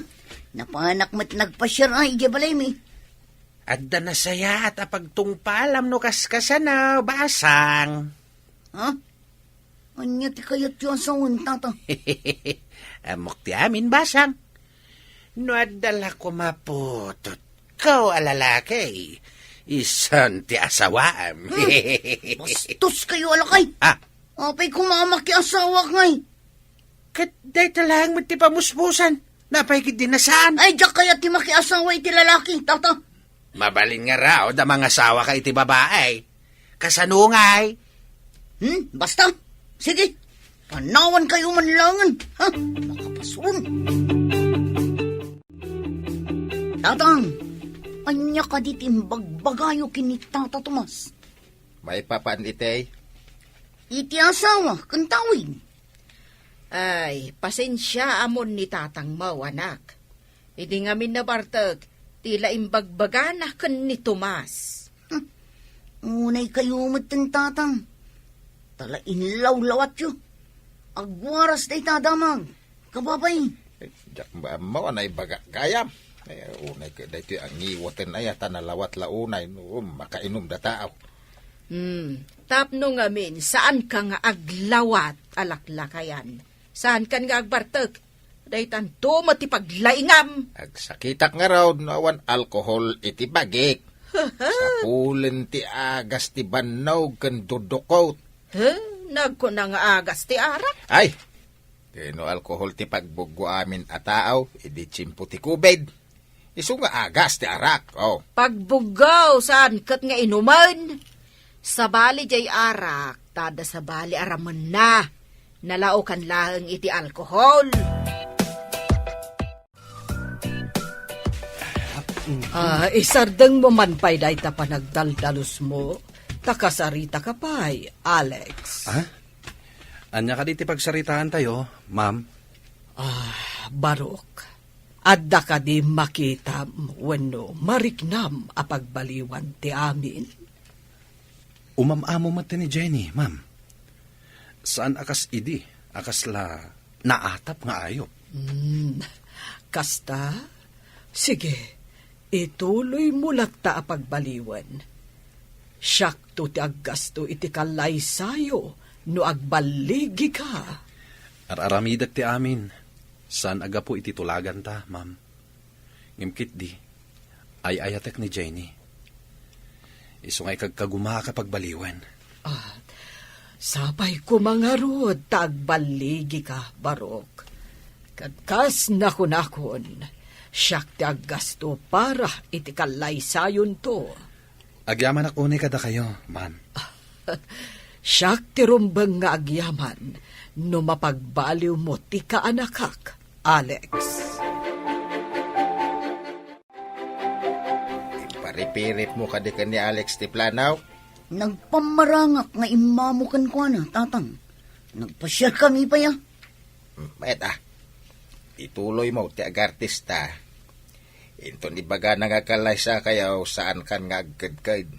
Napanak mo't nagpasyar ay balay mi. Adda na saya at apagtungpalam no kaskasana, basang. Ha? Anya ti kayat yung asawan, tata. Amok ti amin, basang. No adala ko maputot. Kau alalaki. Isan ti asawaam. Bastos kayo alakay. Apay kumamaki asawa ngay. Kat day talang mo ti pamuspusan. Napay din nasaan. Ay, diyak kaya ti makiasawa iti lalaki, tata. Mabalin nga raw da mga asawa ka iti babae. Kasanungay. Basta. Sige. Panawan kayo manlangan. Ha? Makapasun. Tatang, anya ka di timbagbagayo kini Tata Tomas. May papanitay. Iti asawa, kantawin. Ay, pasensya amon ni tatang mau, anak. Hindi ngamin na bartag, tila imbagbaganah ken ni Tomas. Unay kayo matin tatang. Tala inlaw-lawat yu. Agwaras day tadamag. Kababay. Jak ba mo anay baga gayam. Unay ka dito ang iwaten ay tanalawat launay no makainom da tao. Tapno ngamin, saan ka nga aglawat alaklakayan? Saan ka nga agbartag? Daytan to matipaglaingam. Agsakitak nga raw nawan alkohol iti bagik. Sa pulen ti agas ti banaw ken dudukot. Nagko na nga agas ti arak. Ay, kino alkohol ti pagbugo amin a tao, idi tsimpo ti kubed. Isu nga agas ti arak, oh. Pagbugaw, saan kat nga inuman? Sa bali jay arak, tada sa bali araman na. Nalao kan lahang iti alkohol. Isardeng mo man pa'y dahi ta panagdaldalos mo. Takasarita ka pa'y, Alex. Anya ka diti pagsaritaan tayo, ma'am. Barok. Adda ka di makita wenno mariknam a pagbaliwan ti amin. Umamamo mati ni Jenny, ma'am. Saan akas idi? Akas la naatap nga ayop. Kasta? Sige, ituloy mo latta a pagbaliwan. Syakto ti aggasto iti kalay sayo no agbaligi ka. Araramidag ti amin. Saan aga po iti tulagan ta, ma'am? Ngimkit di, ay ayatek ni Jenny. Isungay kagkaguma ka pagbaliwan. Sabay ko mga rod, tagbaligi ka, Barok. Kadkas nakon, siyak ti aggasto para iti kalay sayon to. Agyaman ako ni kada kayo, ma'am. Siyak ti rumbang nga agyaman, no mapagbaliw mo ti kaanakak, Alex. Iparipirit mo kadi ka ni Alex ti planaw. Nagpamarangak nga imamukan ko na, tatang. Nagpasyar kami pa ya. Ituloy mo ti agartista. Into ni baga nangakalay sa kayaw saan kan nga agkadkad.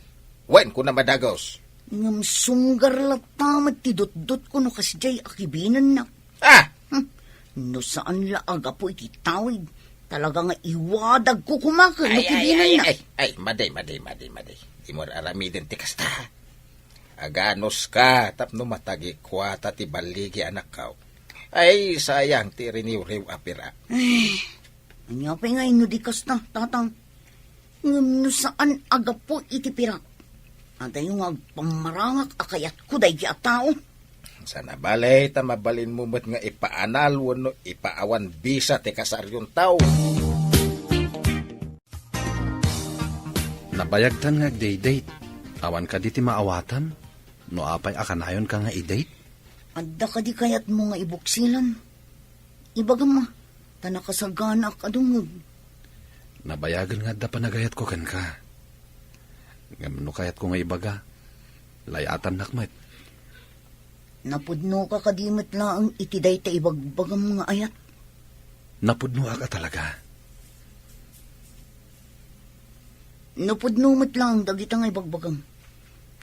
Wen ko na madagos. Ngam sunggar latamat ti dot-dot ko no kasjay akibinan na. No saan la aga po iti tawid. Talaga nga iwadag ko kumakal no kibinan na. Ay, maday. Imor aramidin ti kasta. Aganos ka, tapno matagi kwata ti baligi anak kao. Ay, sayang ti riniw-riw apira. Anya pa nga ino di kasta, tatang. Ngam no saan aga po iti pirak. Ada yung agpamarangak akayat ko day ki a tao. Sana balay, tamabalin mo met nga ipaanal, wano ipaawan bisa ti kasaryon tao. Nabayagtan nga day-date. Awan ka diti maawatan. No apay akanayon ka nga i-date. Adda ka di kayat mo nga ibuksilan. Ibaga ma, tanakasagana ka dungog. Nabayagan nga da panagayat ko kan ka. Ngamno kayat ko nga ibaga. Layatan nakmet. Napudno ka kadimot lang iti day ta ibagbagang mga ayat. Napudno ka talaga. Napudno mo't lang dagita nga ibagbagam.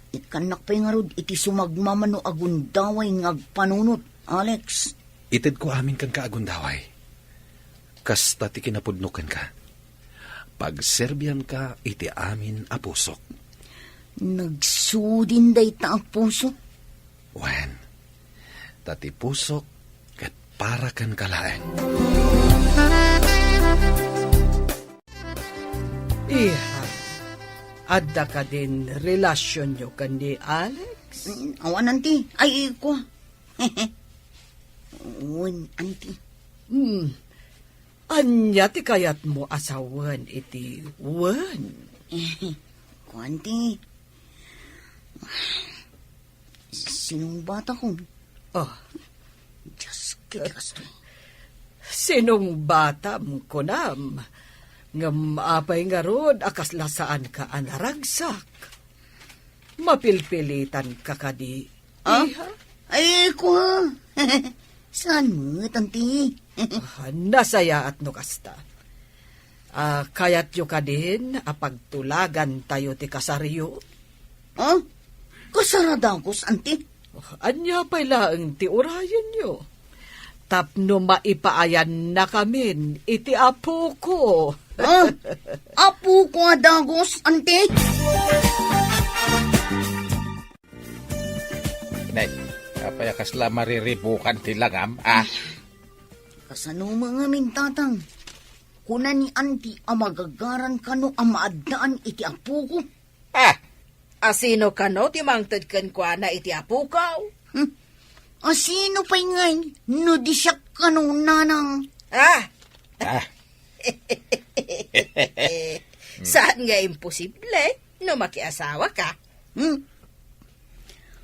Ikanak pa nga rod iti sumagmamano agundaway nga agpanunot, Alex. Itid ko amin kan kaagundaway. Kasta ti kinapudnukan ka. Pagserbian ka iti amin a pusok. Nagsudin day ta ang puso. Wen, tati pusok kat para kan kalaeng. Iha, adda ka din relasyon nyo kan ni Alex? Awan, anti. Ay, ko. Uwan, anti. Anya ti kayat mo asawan iti wan. Ko, anti. Sinong bata ko? Oh, Diyos, kitikas to. sinong bata mo kunam? Ngam apay nga rod, akas lasaan ka anaragsak. Mapilpilitan ka kadi. Ah? Iha? Ay, ko. Saan mo, tanti? Nasaya at no kasta. Kayat yo ka din, apagtulagan tayo ti kasaryo. Ah? Kasaradagos, anti? Anya pa'y laang ti urayan nyo. Tapno maipaayan na kamin, iti apo ko. Ah? Apo ko adagos, anti? Nay, kapaya kasla mariribukan ti langam, ah. Kasano mga mintatang? Kuna ni anti amagagaran kano amaadaan iti apo ko. Ah, Asino ka no, timangtad kan kwa na iti apukaw? Asino pa'y ngay, no di siya kano nanang. Ah, ah. saan nga imposible no makiasawa ka?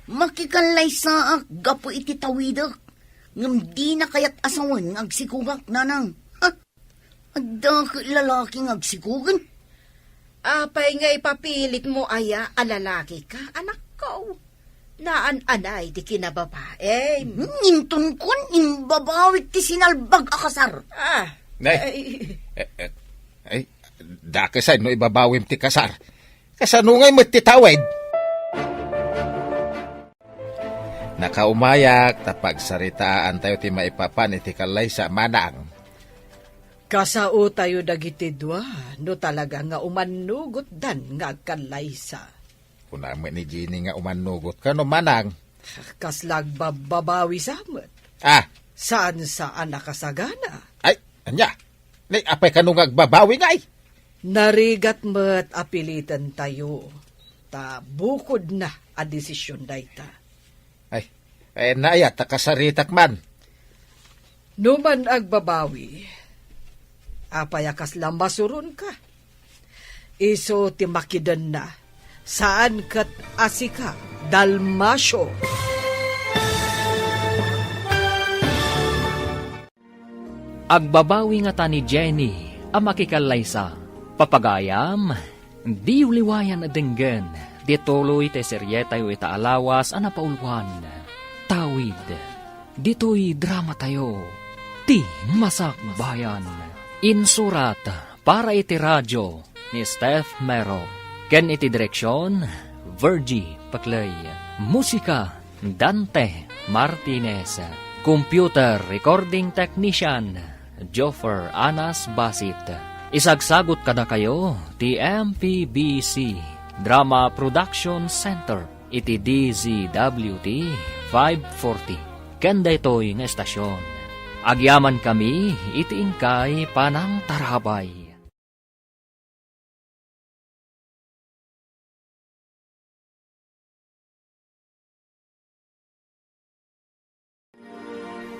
Makikalay sa gapo iti tawidak. Ngam di na kayat asawan ng agsikugak nanang. Ha? Adda lalaki ng agsikugan. Apay nga ipapilit mo aya alalaki ka, anak ko. Naan-anay di kinababae. Nintun kun, imbabawit ti sinalbag akasar. Ah, Nay, ay, dakasay no ibabawim ti kasar. Kasanungay mo ti tawid. Nakaumayak, tapagsaritaan tayo ti maipapan iti kalay sa manang. Kasao tayo dagiti dua, no talaga nga umanugot dan nga agkalaysa. Kunama ni Ginny nga umanugot ka no manang. Kaslag babawi samot. Ah, Saan anak kasagana? ay, anya. Nay, apay ka nung agbabawi nga ay. Narigat mo't apilitan tayo. Ta bukod na a desisyon dayta. Ay, naaya, takasaritak man. Numan agbabawi, apayakas lang masurun ka. Iso timakidan na, saan kat asika, dalmasyo. Agbabawi nga ta ni Jenny, ang makikalaysa. Papagayam, di uliwayan na denggen, di tuloy te seryeta yu itaalawas ang napaulwan. Tawid, dito'y drama tayo, ti Masak Bayan. Insurat para iti radyo ni Steph Mero. Ken iti direksyon, Virgie Paclay. Musika, Dante Martinez. Computer Recording Technician, Joffer Anas Basit. Isagsagot kada kayo, ti MPBC Drama Production Center, iti DZWT 540. Kenda ito'y nga estasyon. Agyaman kami, iti ingkay panang tarabay.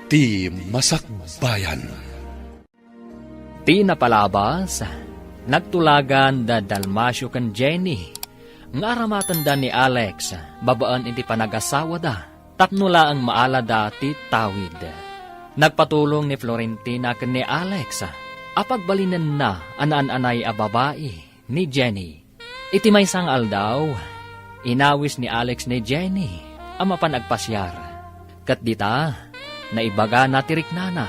Ti Masak Bayan. Ti napalabas, nagtulagan da Dalmasyo kan Jenny. Nga aramatan da ni Alex, babaan iti panag-asawa da, tapnula ang maala da ti tawid. Nagpatulong ni Florentina kan ni Alex, apagbalinan na anaan-anay a babae ni Jenny. Iti may sang aldaw, inawis ni Alex ni Jenny ang mapanagpasyar. Kat dita, naibaga na tirik nana.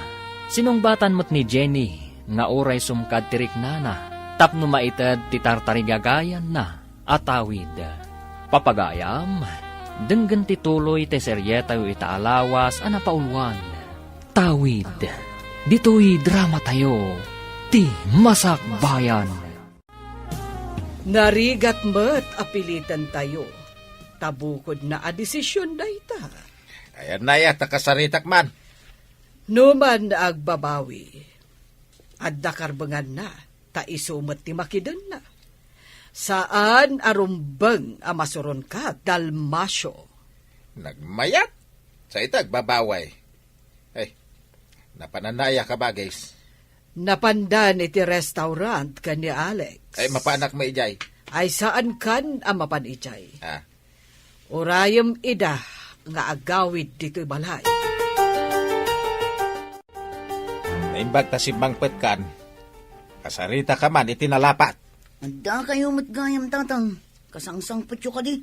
Sinungbatan mo't ni Jenny nga oray sumkad tirik nana. Tapno maitad ti tartarigagayan na atawid. Papagayam, denggan ti tuloy ti seryeta yu itaalawas a napaulwan. Tawid, dito'y drama tayo, ti Masakbayan. Narigat mo't apilitan tayo. Tabukod na a desisyon na ita. Ayan na ya, takasaritak man. Numan agbabawi. At dakarbangan na, ta isumat ti makidan na. Saan arumbang amasuron ka, Dalmasyo? Nagmayat? Sa itag babaway. Ay, napananaya ka ba, guys? Napandan iti restaurant ka ni Alex. Ay, mapanak maijay. Ay saan kan ang mapanijay? Ah, Urayam ida nga agawid dito'y balay. naimbag ta si Mang Petkan. Kasarita ka man, itinalapat. Anda kayo matgayam tatang. Kasangsang patyo ka di.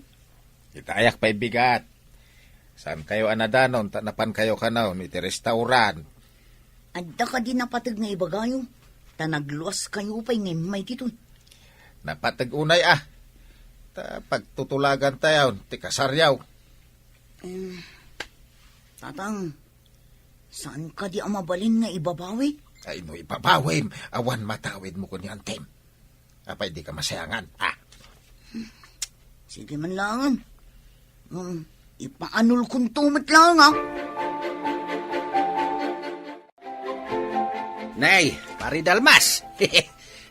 Itayak pa ibigat. Saan kayo anadanon, tanapan kayo kanaw, iti restaurant. Anda ka di napatag nga ibagayo. Tanagluas kayo pa'y ngimay dito. Napatag-unay pagtutulagan tayo, ti kasaryaw. Tatang, saan ka di amabalin nga ibabawi? Ay no, ipabawim, awan matawid mo ko ni Antem. Apay di ka masayangan. Sige man langan. Ipaanul kong tumat lang Nay, pari Dalmas.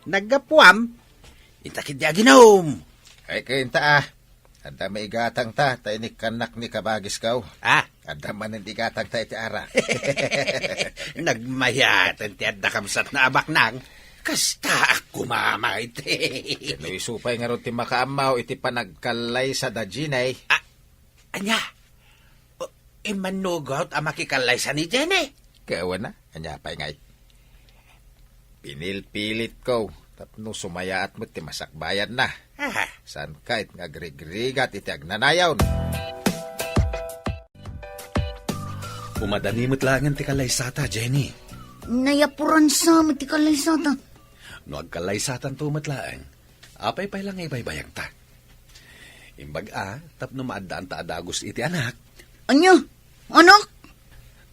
Naggapuam. Itakid di aginom. Ay kainta Anda may igatang ta, tayo ni kanak ni kabagis kaw. Anda man hindi igatang ta iti ara. Nagmayatan ti adda kamsat na abak nang. Kasta ako mamay ti. Kano isupay nga ron ti makaamaw, iti panagkalay sa dajinay. Anya, imanugot ang makikalay sa ni Jenny. Kawan na, anya pa'y ngay. Pinilpilit ko, tapno sumayaat mo ti Masakbayan na. San kahit nga grigrigat iti agnanayaw. Umadanimot langan ti kalaysata, Jenny. Nayapuran sa matikalay sata. No agkalaysatan tumatlaan, apay pay lang ibaybayag ta. Imbag tapno maadaan ta adagos iti anak. Anya? Anak?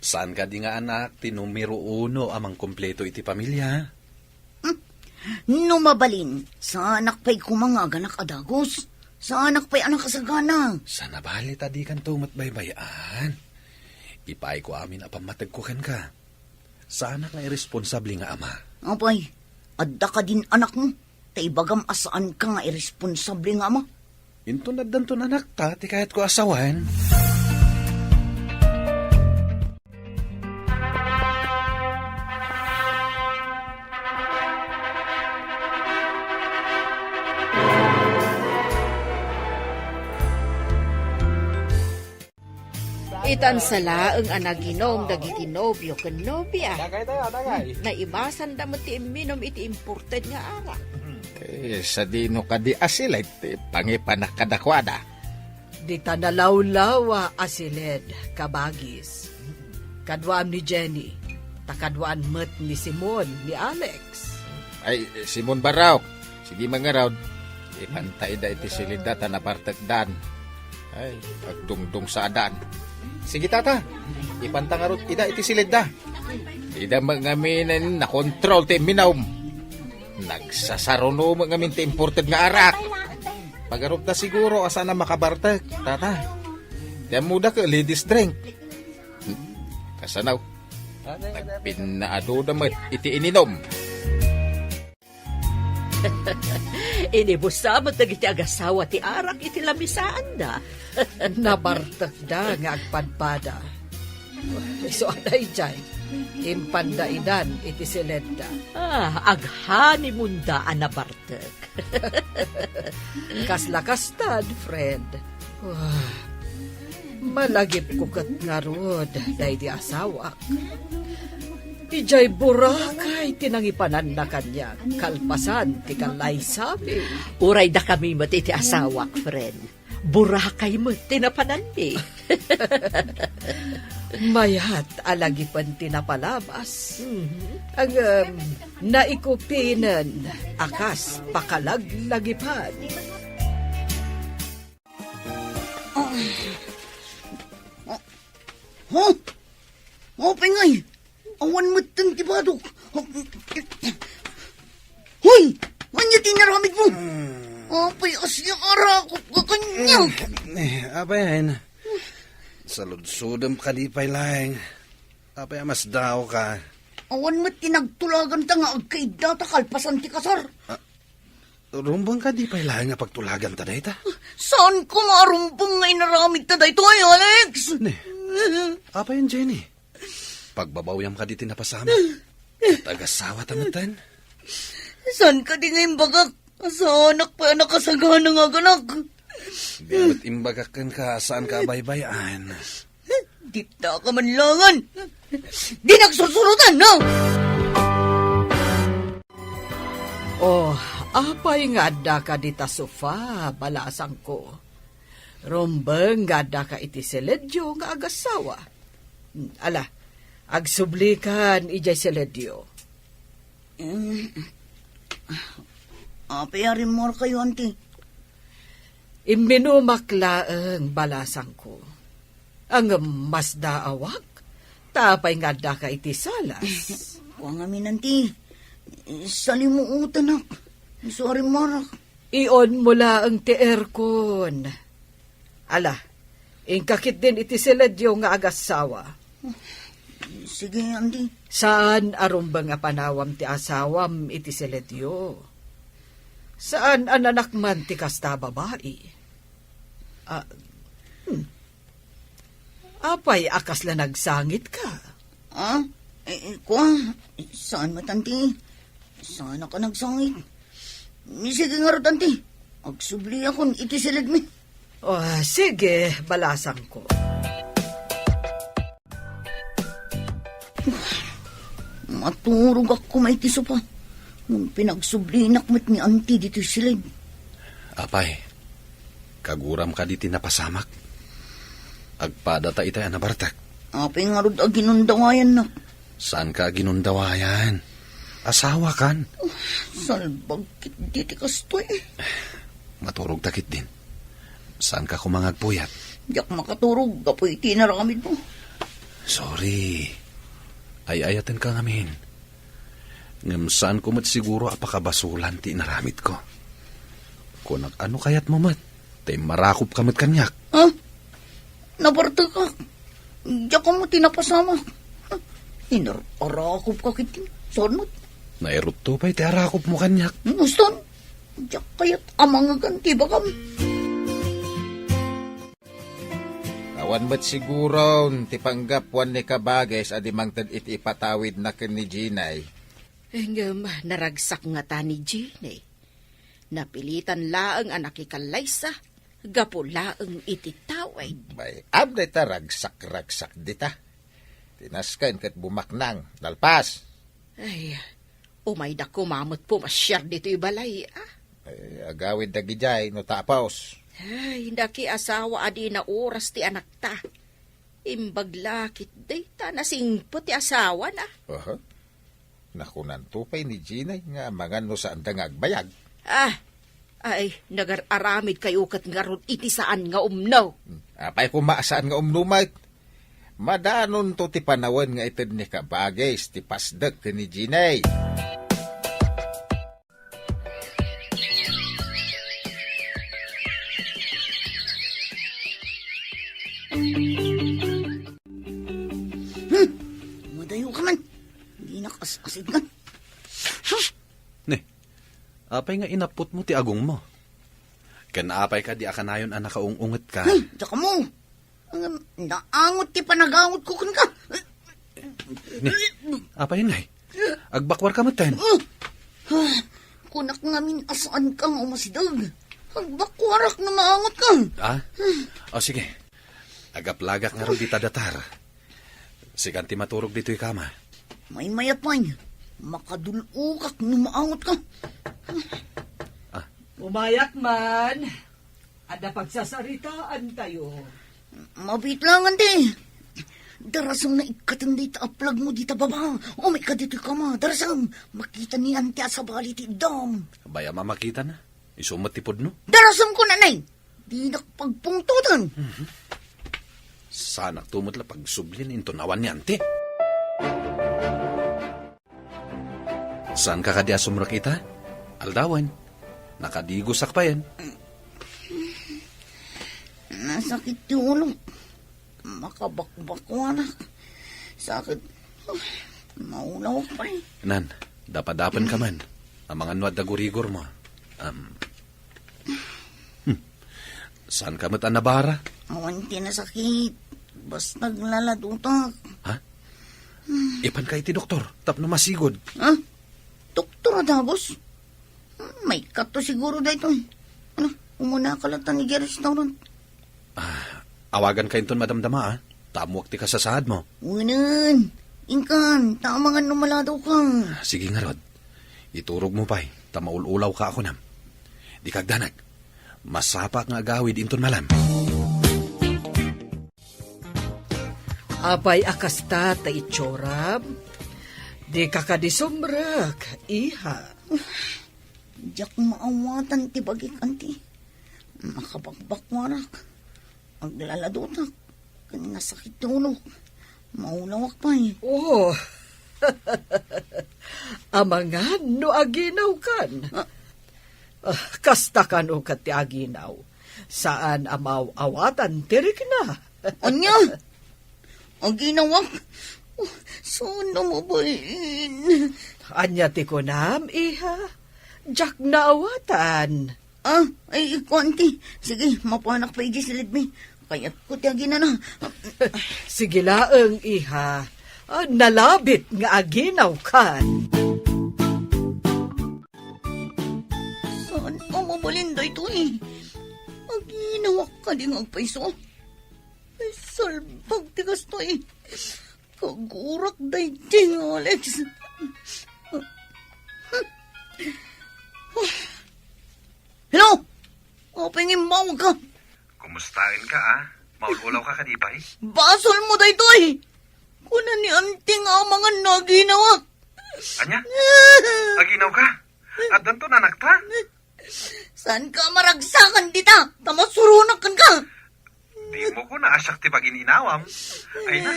Saan ka di nga anak, ti numero 1 amang kompleto iti pamilya? Numabalin, sa anak pa'y kumangaganak adagos. Sa anak pa'y anak kasagana. Sa nabali tadi kan tumat baybayan. Ipay ko amin apamatagkukan ka. Sa anak nga irresponsable nga ama. Apay, adda ka din anak mo. Taibagam asaan ka nga irresponsable nga ama. Intunad danton anak ta, ti kahit ko asawan. Itan sala ang anaginom dagiti nobyo ken nobya. Dagay tayo, dagay. Naibasan damot ti iminom iti imported nga ara. Sa dino ka di asil, iti pangipanak kadakwada. Di tanalawlawa asiled kabagis. Kadwaan ni Jenny, takadwaan met ni Simon ni Alex. Ay, Simon Baraw. Sige mga raw. Ipantay da iti silida tanapartagdan. Ay, pagdungdung sa adan. Sige tata, ipantangarot ida iti silida. Ida mga minin na kontrol ti minawm. Nagsasaruno mga min ti imported nga arak. Pagarup na siguro asa na makabartag, tata. Diyan muda ka ladies drink. Kasanaw. Nagpinaado na iti ininom. Inibusamot na iti agasawa ti arak iti lamisaan da. Nabartak da nga agpadpada. So aday jay, impandaidan iti sileda. Aghani munda anabartek. Kaslakastad, Fred. Malagip ko kat nga rod, day di asawak. Ijay burakay tinangipanan na kanya. Kalpasan ti kalay sabi. Uray da kami mo iti asawak, friend. Burakay mo, tinapanan ni. Mayat alagipan tinapalabas. Ang naikupinan akas pakalaglagipan. Ha? O, pingay! Awan mo itong tibadok! Hoy! Anya tinaramid mo? Apay, asya arakot ka kanya! Abayan. Saludsudam ka di pa'y laing. Apay, mas daw ka. Awan mo tinagtulagan ta nga agkaida ta kalpasan ti kasar. Rumbang ka di pa'y laing nga pagtulagan ta dayta. Saan ko marumpong nga inaramid ta dayto ay, Alex? Ne, apayan Jenny. Pagbabawyam ka di tinapasama. Tagasawa tamatan. Saan ka di ngayon bagak? Sa anak pa nakasagana nga ganak. Di amat imbagakan ka saan ka baybayan. Dita ka manlangan. Di nagsusurutan, no? Oh, apay nga da ka dita sofa, balasang ko. Rumbang nga da ka iti seledyo nga agasawa. Ala, agsublikan ijay seledyo. Apayarin mo kayo, auntie. Imbinumaklaang balasang ko. Ang mas daawak, tapay nga da ka iti salas. Kuang amin, auntie. Salimuutan ak. Sorry, Marak. Iyon mula ang teerkon. Ala, ingkakit din iti seledyo nga agasawa. Sige, auntie. Saan arumbang nga panawam ti asawam iti seledyo? Saan ang anak man ti kasta babae? Apay akas la nagsangit ka. Ah? Kuang, saan mo, auntie? Saan ka nagsangit? Sige nga ro, auntie. Agsubli akong iti silid mi. Oh, sige, balasang ko. Maturog ako maitiso pa. Nung pinagsublinak mo't ni auntie dito silid. Apay, kaguram ka di tinapasamak. Agpada ta itay anabartak. Apay nga ro ginundawayan na. Saan ka ginundawayan? Asawa kan? Salbag kit diti kastoy. Maturog takit din. Saan ka kumangagpuyat? Diyak makaturog, kapoy tinaramid mo. Sorry. Ay-ayaten ka ngamin. Ngam saan ko mat siguro apakabasulan ti naramit ko. Kung ano kayat mo mat, tay marakop ka mat kanyak. Ha? Nabarta ka. Diyak mo tinapasama. Inarakop ka kitin. Saan mo? Nairot to pa'y ti arakop mo kanyak. Muston? Diyak kayat amang ganti ba kami? Awan ba't siguro, ti panggapwan ni Kabages adi mangtad iti ipatawid na ken ni Ginay. Ngam, naragsak nga ta ni Ginay. Napilitan laang anak ikalaysa, gapo laang iti tawid. Bay, abday ta ragsak-ragsak dita. Tinaskan kat bumaknang, dalpas. Ay, umay da kumamot po masyar dito ibalay, ah. Ay, agawid da gijay no tapaos. Ay, daki asawa adi na oras ti anak ta. Imbaglakit day ta nasingpo ti asawa na. Nakunan tupay ni Ginay nga mangan no saan da nga agbayag. Ay, nagar-aramid kayo kat nga ron iti saan nga umnaw. Apay kumaasaan nga umlumay. Madanon to ti panawan nga itid ni Kabages ti pasdag ken ni Ginay. Madayo ka man. Hindi nakasasid ka. Ne, apay nga inapot mo ti agong mo. Kanaapay ka di akanayon ang nakaungungot ka. Ay, tsaka mo. Naangot ti panagangot ko kan ka. Ne, apay ngay. Agbakwar ka matan. Kunak ngamin asaan kang umasidag. Agbakwarak na maangot ka. O sige. Agaplagak nga ron di tadatar. Siganti maturog dito'y kama. May mayapay. Makadulukak numaangot ka. Umayak man. Ada pagsasaritaan tayo. Mabit lang, ante. Darasang na ikatanday ta aplag mo dita baba. O may kadito ka ma. Darasang makita ni ante sa bali ti dam. Baya mamakita na. Isumat tipod no. Darasang ko nanay. Di nakapagpungtutan. Sana tumot la pagsublin into nawan ni ante. Saan ka kadya sumrakita? Aldawan. Nakadigosak pa yan. Nasakit yung ulo. Makabakbak ko, anak. Sakit. Maulaw pa eh. Nan, dapadapan ka man. Ang mga nuwad na gurigor mo. Saan ka mat anabara? Awan ti nasakit. Bas naglaladutak. Ha? Ipan ka iti doktor. Tap na masigod. Ha? Doktor Adagos? May kato siguro dito eh. Ano? Umuna ka lang ni Jerry Restaurant. Awagan ka inton madamdama ha. Tamuak ti kasasahad mo. Unan. Inkan. Tama nga numalado ka. Sige nga Rod. Iturog mo pa'y. Tamaululaw ka ako nam. Di kagdanag. Masapak nga agawid inton malam. Apay akasta ta itsorab. Di kakadisumrak, iha. Diyak maawatan ti bagik anti. Makabagbak warak. Maglaladutak. Kanina sakit yung ulo. Maulawak pa eh. Oh, amangan no aginaw kan. Kasta kan o kat ti aginaw. Saan amaw awatan tirik na. Anya? Ang ginawak? Sino mo ba yun? Anya ti kunam, iha. Jak na awatan. Ay, konti. Sige, mapanak pa iji silid mi. Kaya't ko tiyagin na. Sige laeng, iha. Nalabit nga aginaw kan. Saan ka mabalinda ito eh? Ang ginawak ka din ang paiso. Ay, salbag tigas to eh. Kagurak day ting, Alex. Hello? Opengin mo ka. Kumustahin ka ah? Maululaw ka kadipay? Basol mo day to eh. Kuna ni anting ang mga naginawak. Anya? Aginaw ka? At danto nanak ta? Saan ka maragsakan dita? Tamasurunakan ka. Di mo ko naasyak ti bagin inawam. Ay na,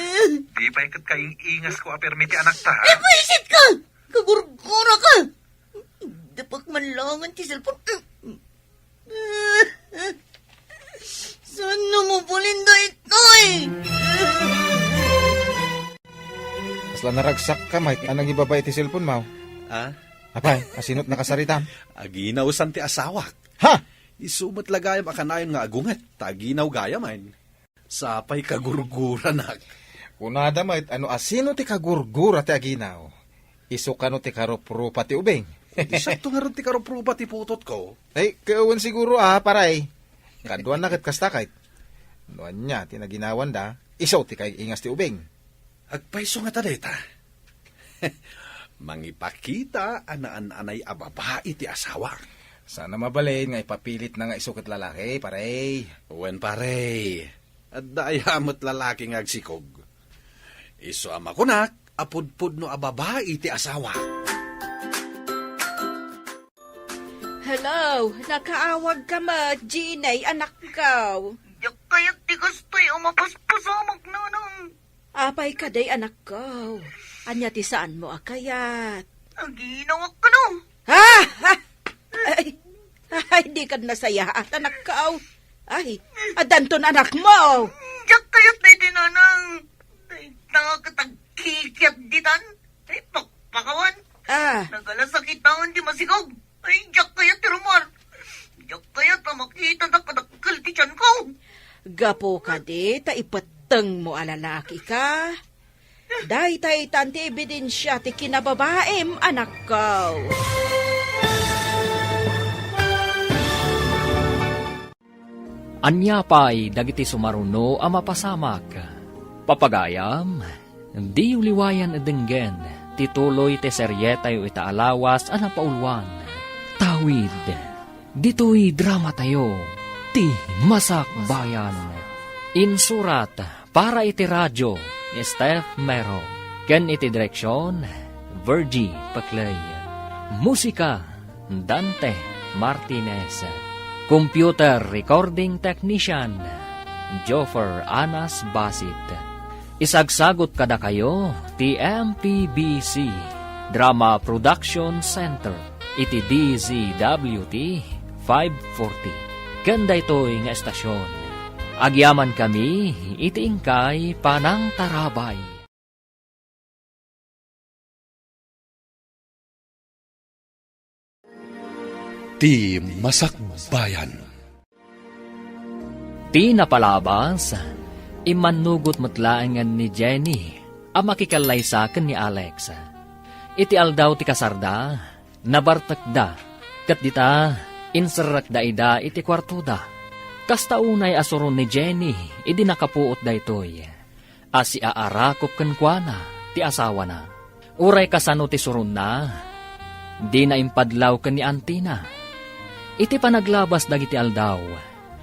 di pa ikat kaing ingas ko apermiti anak ta. Paisit ka! Kagurgura ka! Dapat manlangan ti cellphone. Saan na mo pulinda ito eh? Asla naragsak ka, Mike. Anong ibabay ti cellphone mo? Ah? Apay, asinot nakasaritam. Aginaw san ti asawak. Ha? Isumot lagayam akanayon nga agungat. Taginaw gayaman. Sapay kagurgura nak. Kunada, Mike, ano asino ti kagurgura ti aginaw? Iso ka no ti karoprupa ti ubeng. Di sakto nga rin ti karoprupa ti putot ko. Ay, kauwan siguro paray. Kaduan na kat kastakait. Noan niya, tinaginawan da, isaw ti kay ingas ti ubeng. Agpaiso nga tadeta. Mangipakita anaan-anay ababae ti asawa. Sana mabalin nga ipapilit na nga isukat lalaki, paray. Wen pare, at dayamot lalaki nga agsikog. Iso amakunak, apudpud no ababae ti asawa. Hello, nakaawag ka ma, Ginay, anak ko. Yak kaya't tigas to'y umapaspasamak na nang. Apay ka day, anak ko. Anya ti saan mo akayat? Ang ginawak ka no. Ha? Ay, di ka nasaya at anak ko. Ay, adanton anak mo. Yak kaya't na itinanang. Ay, nakakatagkikiat ditan. Ay, pakpakawan. Nagalasakit na hindi masigog. Ay, yak kaya't tirumar. Yak kaya't makita na kadakal ti tiyan ko. Gapo ka di, taipatang mo alalaki ka. Day tay tanti ebidensya ti kinababaem, anak ko. Anya pa'y dagiti sumaruno a mapasamak. Papagayam, di uliwayan edenggen, tituloy ti serye tayo itaalawas a napaulwan. Tawid, dito'y drama tayo, ti Masak Bayan. Insurat para iti radyo ni Steph Mero. Ken iti direksyon, Virgie Paclay. Musika, Dante Martinez. Computer recording technician, Joffer Anas Basit. Isagsagot kada kayo, ti MPBC Drama Production Center, iti DZWT 540. Ganda ito'y nga estasyon. Agyaman kami, iti ingkay Panang Tarabay. Ti Masak Bayan. Ti napalabas, imanugot matlaangan ni Jenny, ang makikalay sa akin ni Alex. Iti aldaw ti kasarda, nabartakda, kat dita, insarak da ida iti kwartuda. Kasta unay asuron ni Jenny, idi nakapuot da itoy. Asi aarakop kenkwana, ti asawa na. Uray kasano ti surun na, di na impadlaw ken ni Antina. Iti panaglabas dagiti aldaw,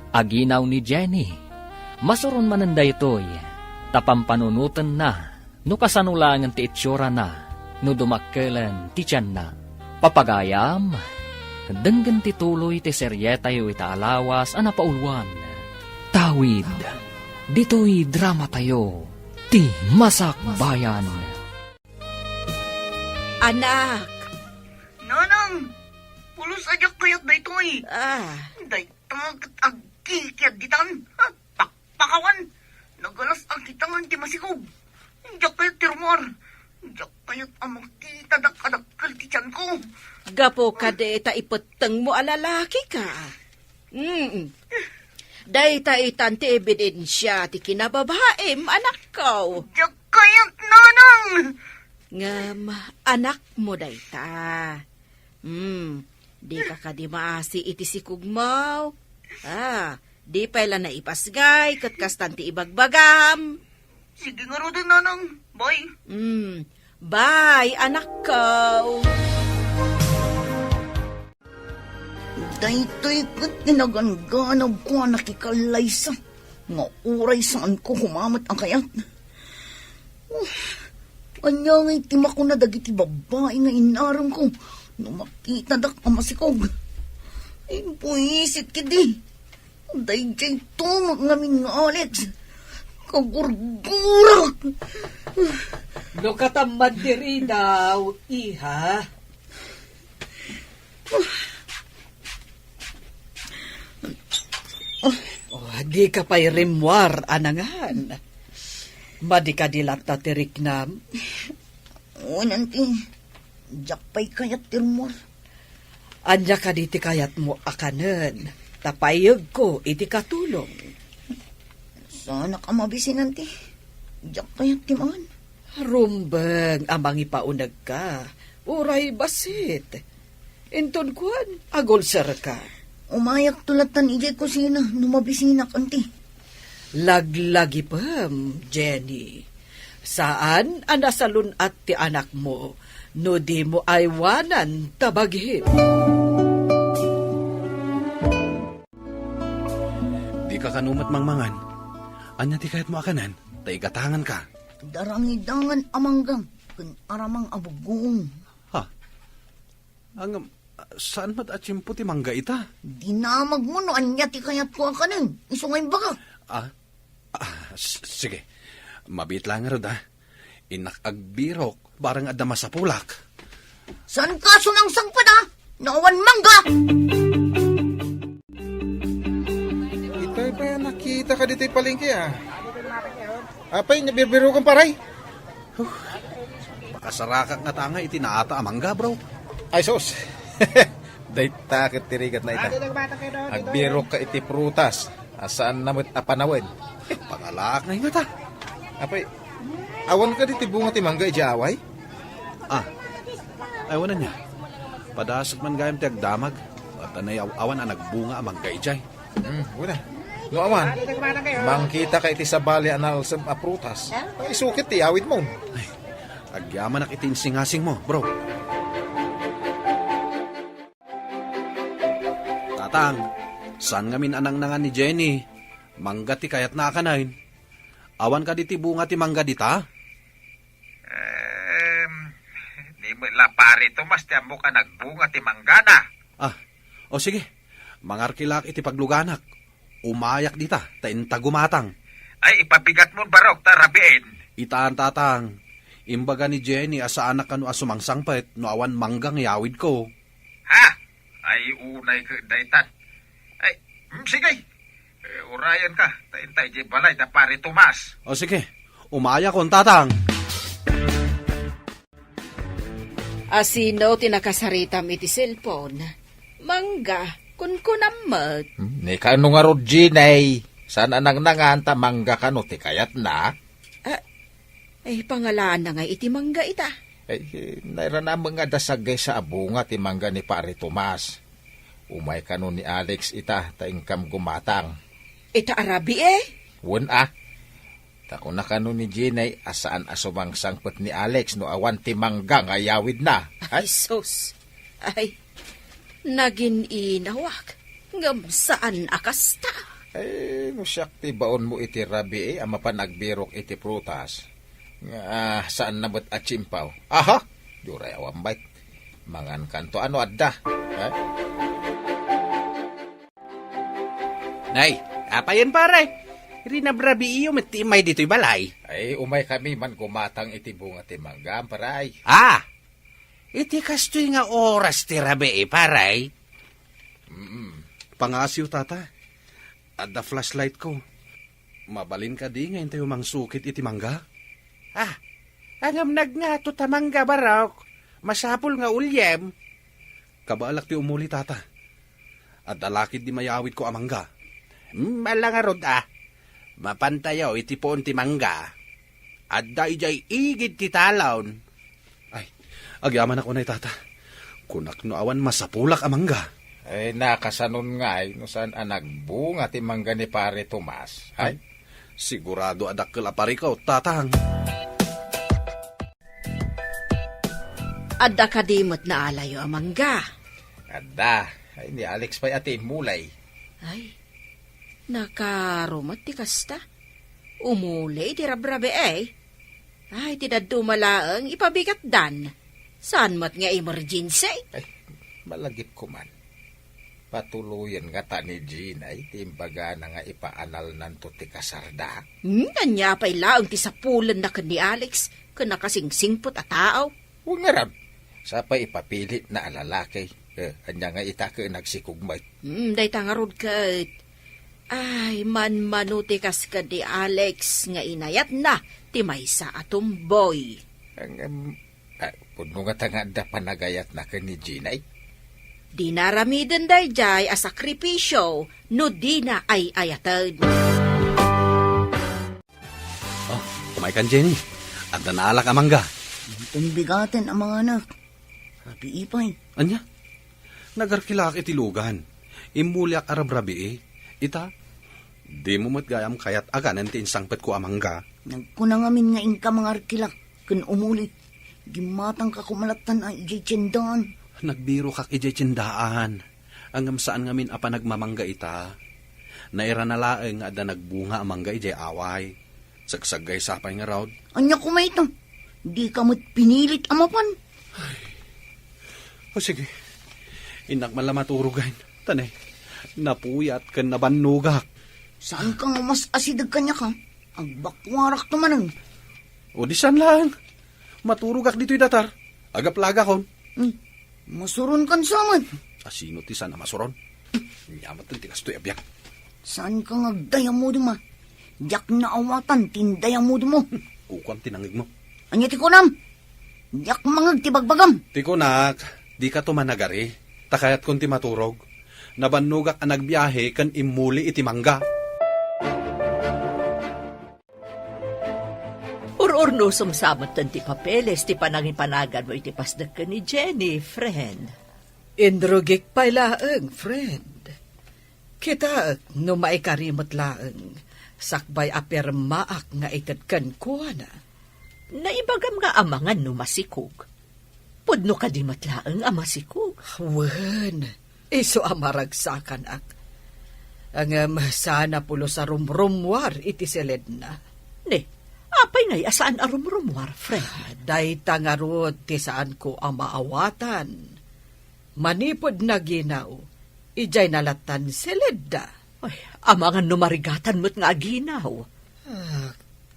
aginaw ni Jenny. Masuron mananda itoy, tapampanunuten na, no kasanulangan ti itsura na, no dumakkelan ti tiyan na. Papagayam, denggen ti tuloy ti serye tayo itaalawas a napaulwan. Tawid, dito'y drama tayo, ti Masak Bayan. Anak! Nanang, pulos ajak kayat da ito eh. Day tagat agkikiad ditan. Pakpakawan, nagalas ang kitangan ti masikog. Diyak kayat ti rumor. Diyak kayat amang titadak-adakal ti tiyan ko. Gapo ka de ta ipeteng mo alalaki ka. Day ta itan ti ebidensya ti kinababaem anak ko. Diyak kayat nanang. Ngam, anak mo day ta. Di ka kadimaasi iti sikugmaw. Di pala na ipasgay, kat kastan ti ibagbagam. Sige nga ro din nanang. Bye. Bye, anak ko. Daytoy kat ginaganganab ko nakikalaysa. Nga uray saan ko humamat ang kayat. Anya nga'y tima ko na dagiti babae nga inaram ko. Nung makita dak ang masikog. Ay, puisit kidi. Dayjay to ngamin nga Alex. Kagurgura. No katamad diri daw, iha. Di ka pa'y rimwar, anangan. Madi ka dilat na tirik na. O, nanti. Diyak pa'y kayat tirmor. Anya ka di ti kayat mo akanen. Tapayag ko, iti katulong. Sana ka mabisi nanti. Diyak kayat timaan. Rumbeng, amang ipaunag ka. Uray basit. Inton kuan, agol sir ka. Umayak tulatan ijay ko sina. Numabisinak anti. Laglagi pam, Jenny. Saan anasalun at ti anak mo, no di mo aywanan tabaghin. Di ka kanumat mangmangan. Anya ti kahit mo akanan, taigatangan ka. Darangidangan amanggang. Kun aramang abugong. Ha? Saan mat at simpo ti mangga ita? Dinamag mo no anya ti kayat ko akanin. Isungay baga. Sige. Mabit lang nga rin, Inakagbirok, barang adama sa pulak. Saan ka sunang sangpada? Nawan mangga! Ito'y pa nakita ka dito'y palengke Apay, nabibiro kang paray. Pakasarakak nga tanga itinaata amangga, bro. Ay, sos. Day takit tirigat na ita. Agbiro ka iti prutas. Asaan namit apanawin. Pangalak na hinga ta. Apay, awan ka diti bunga ti mangga iti away? Ayaw na niya. Padasot man gayam ti agdamag. At anay awan ang nagbunga amang gaijay. Una. No awan, mangkita ka iti sa bali anal sa prutas. Ay, sukit ti awit mo. Agyaman ak itinsingasing mo, bro. Tatang, saan ngamin anang nangan ni Jenny? Mangga ti kayat na akanain. Awan ka di ti bunga ti mangga dita? Di mo lapari Tomas, ti amo ka nagbunga ti manggana. Ah, o sige. Mangarkilak iti pagluganak. Umayak dita, tainta gumatang. Ay, ipabigat mo barok, tarabiin. Itaan tatang. Imbaga ni Jenny asa anak kanu asumangsangpet no awan manggang yawid ko. Ha? Ay, unay ka daitan. Ay, sige. Urayan ka, taintay di balay na pare Tomas. O sige, umaya kon tatang. Asino tinakasaritam iti cellphone. Mangga, kunkunamot. Ni ka ano nga rod, Ginay. Saan anang nanganta mangga ka no, ti kayat na? Ay, pangalaan na nga iti mangga ita. Ay, naira na mga dasagay sa abunga ti mangga ni pare Tomas. Umay ka no ni Alex ita, taingkam gumatang. Ita arabi eh. Wen Tako na kano ni Ginay asaan asumang sangpet ni Alex no awan ti mangga nga yawid na. Ay, sus. Ay, nagin inawak. Ngam saan akasta? Ay, no siyak ti baon mo iti rabi ama pa nagbirok iti prutas. Nga saan nabot at chimpaw. Aha, duray awang bait. Mangan kanto ano adda. Nay, apayan pare. Rinabrabi iyo may dito'y balay. Ay, umay kami man gumatang iti bunga ti mangga, paray. Ah, iti kastoy nga oras ti rabi paray. Pangasiw tata. Adda flashlight ko. Mabalin ka di ngayon tayo mangsukit iti mangga. Ah, angam nagngato ta mangga barok. Masapul nga ulyem. Kabaalak ti umuli tata. Adda lakid di mayawid ko amangga. Malang nga rod Mapantayaw iti poon ti mangga. Adda ijay igid ti talon. Ay, agyaman ako na tata. Kunak no awan masapulak amangga. Ay, nakasanon nga ay, no saan nagbunga ti mangga ni pare Tomas. Ay, Sigurado adak kalapari ko, tatang. Adda kadimot na alayo ang mangga. adda. Ay, ni Alex pa'y ati mulay. Ay, nakarumat ti kasta. Umuli ti rabrabe eh. Ay, ti dadumalaang ipabigat dan. Saan mat nga emergency? Ay, malagip ko man. Patuluyan nga ta ni Jean ay timbaga na nga ipaanal nanto ti kasarda. Kanya pa'y laang ti sapulan na ni Alex. Kana kasing singpot a tao. Huwag nga rab. Sa pa ipapilit na alalaki. Kanya nga itake nagsikugmay. Day tangarod kat. Ay, manuti kas ka di Alex nga inayat na ti maysa atong boy. Puno nga tanganda panagayat na ka ni Jean ay. Di naramiden day jay a sakripisyo no di na ay ayatad. Oh, kumaikan Jenny. Adda naalak amangga. Bigatan ang mga anak. Happy ipay. Anya? Nagarkilak iti lugan. Imulyak arabrabi Ita, di mo matgayam kayat aganan ti insangpet ko amangga. Nagkunang amin nga inka mga arkilak. Kun umuli. Gimatang ka kumalatan ang ijay tsendan. Nagbiro kak ijay tsindaan. Angam saan ngamin apa nagmamangga ita. Naira na laeng nga ada nagbunga amangga ijay away. Sagsagay sapay nga raod. Anya kumay ito. Di ka mo't pinilit amapan. O sige, inak malamaturugan. Tanay, napuyat kan nabanugak. Saan ka nga mas asidag kanya ka? Ang bakwarak tumanang. O di saan lang. Maturugak dito'y datar. Agaplaga kon. Masuron kan samad. Asino ti sana masuron? Yamat ti kastoy abyak. Saan ka nga daya mo duma? Diyak na awatan, tindaya mo dumo. Kukwam tinangig mo. Anya ti kunam? Diyak mangag ti bagbagam. Tikunak, di ka tumanagari. Takayat kon ti maturog. Nabanugak ang nagbiyahe kan imuli iti mangga. Urno sumsamot ti papeles, ti panangipanagan mo iti pasdag ka ni Jenny, friend. Indrugik pa'y laeng, friend. Kita, no maikarimot laeng, sakbay apirmaak nga itad kan kuana. Naibagam nga amangan no masikog. Pudno ka di matlaang amasikog. Wen, iso amaragsakan ak. Ang sana pulo sa rumrumwar iti silid na. Ne, apay ngay asaan arumrumwar, friend? Day tangarod ti saan ko ang maawatan. Manipod na ginaw, ijay nalatan silid da. Ay, amangan no marigatan mo't nga aginaw.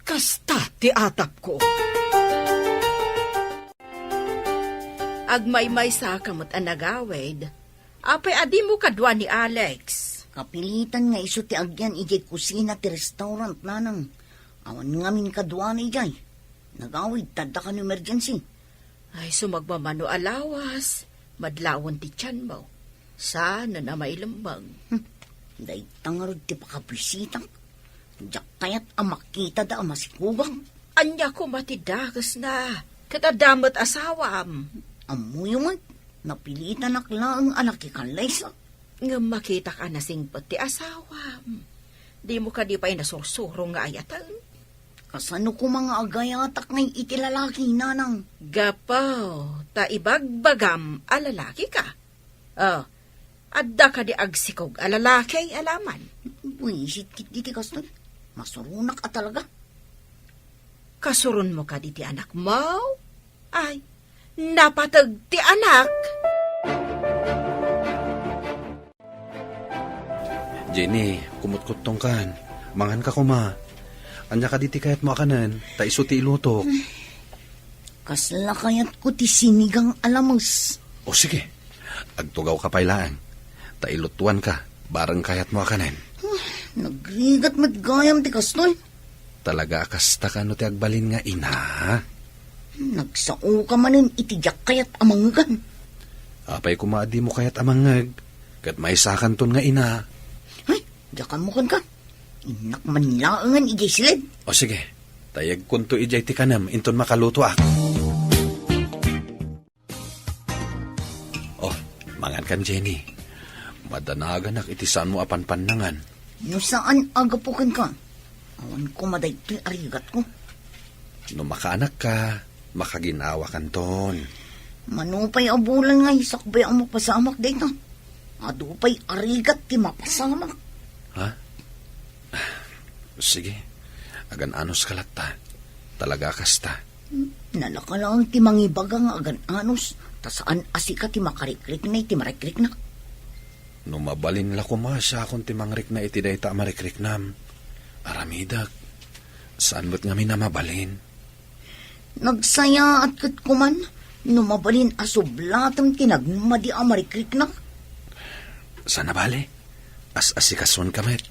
Kasta ti atap ko. Agmaymay sa kamot anagawid. Apay adi mo kadwa ni Alex. Kapilitan nga iso ti agyan ijay kusina ti restaurant nanang. Awan ngamin kadwa na ijay. Nagawid, tadda ka no emergency. Ay, sumagmamano alawas. Madlawan ti tiyan mo. Sana na may lambang. Day tangarod ti pakabisitang. Diyak kayat ang makita da ang masikugang. Anya ko matidagas na. Katadamot asawam. Amuyo man, napilitan akla ang anak ikanlay sa. Nga makita ka na singpot ti asawam. Di mo ka di pa'y nasursuro nga ayatan. Kasano ko mga agayatak ngay itilalaki nanang. Gapaw, ta ibagbagam alalaki ka. Oh, adda ka di agsikog alalaki alaman. Buisit kit diti kastoy. Masurunak at talaga. Kasurun mo ka di ti anak mo? Ay, napatag ti anak. Jenny, kumut-kutong kan. Mangan ka kuma. Anya ka diti kayat mo akanan, ta iso ti ilutok. Kasla kayat ko ti sinigang alamos. O sige, agtugaw ka pailaan. Ta ilutuan ka, barang kayat mo akanan. Nagrigat matgayam ti kastoy. Talaga akasta ka no ti agbalin nga ina. Nagsao ka manin itijak kayat amangan. Apay kumaadi mo kayat amangag. Kat may sakanton nga ina. Ay, diyakan mo kan ka. Inak manlaangan ijay silid. O sige, tayag kunto ijay ti kanam, inton makaluto ako. Oh, mangan kan Jenny. Madanagan ak itisan mo apan panangan. No saan agapukan ka? Awan ko madaytoy arigat ko. No makaanak ka, makaginawa kanton. Manupay abulan nga isakbay ang mapasamak dito. Adupay arigat ti mapasamak. Ha? Sige, agan anos kalata. Talaga kasta. Nalaka lang ti mangibaga nga agan anos. Tasaan asika ti makarikrik na iti marikrik na. No mabalin la kumasya kung timangrik na iti dayta marikrik nam. Aramidak, saan ba't nga minamabalin? Nagsaya at kat kuman. Numabalin asublatam tinagmadi amarikrik na. Sana bale? As-asikason kamet.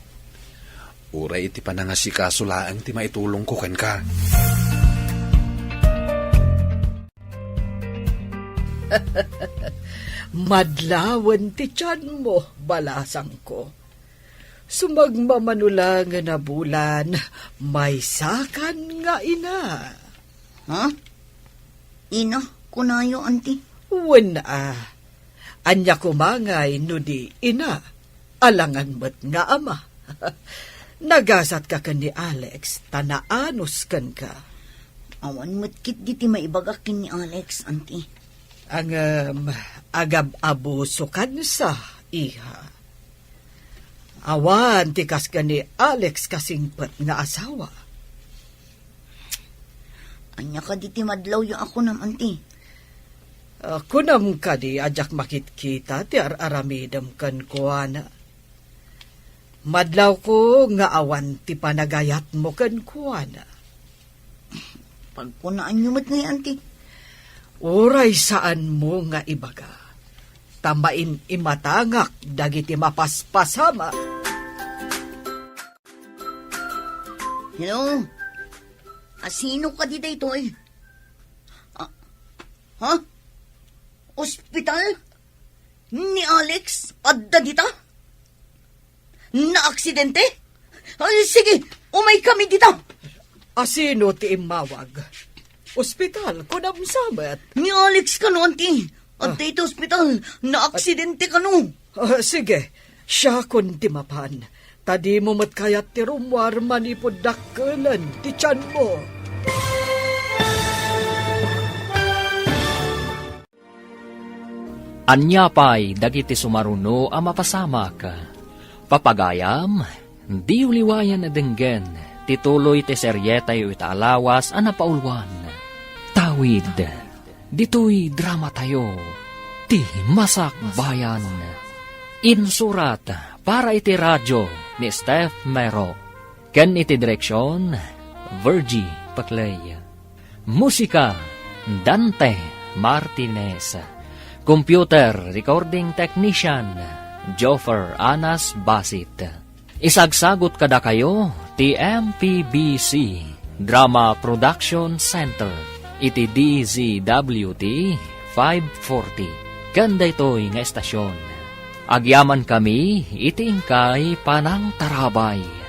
Uray iti panangasikaso laang ti maitulong ko ken ka. Madlawan ti tiyan mo, balasang ko. Sumagmamanulang na bulan, may sakan nga ina. Ha? Ina, kunayo, auntie. Wala anya kumangay no di ina, alangan mo't nga ama. Nagasat ka kan ni Alex, tanaanos kan ka. Awan matkit diti maibagakin ni Alex, auntie. Ang agab-abuso kan sa iha. Awan tikas ka ni Alex kasingpat nga asawa. Anya ka diti madlaw yung ako nam, auntie. Kunam ka di ajak makitkita ti aramidam kan kuana. Madlaw ko nga awan ti panagayat mo kan kuana. Pagkunaan nyo mat ngayon, auntie. Uray saan mo nga ibaga. Tamain imatangak dagiti mapaspasama. Hello? Asino ka di dito eh? Ha? Ospital? Ni Alex? Adda dita? Na-aksidente? Ay, sige, umay kami dita. Asino ti imawag? Ospital, kunam sabat. Ni Alex ka no, auntie. Adda ito ospital. Na-aksidente ka no. Sige, siya kun ti mapan. Tadi mo mat kayat ti rumwar manipod dakkelan ti tiyan mo. Anya pa'y dagiti sumaruno a mapasamak. Papagayam, di uliwayan na denggen, tituloy ti seryetay itaalawas a napaulwan. Tawid, dito'y drama tayo, ti Masak Bayan. Insurat para iti radyo ni Steph Mero. Ken iti direksyon, Virgie Paclay. Musika, Dante Martinez. Computer Recording Technician, Joffer Anas Basit. Isagsagot kada kayo, TMPBC, Drama Production Center, iti DZWT 540. Ganda ito'y nga estasyon. Agyaman kami, iti ingkay panang tarabay.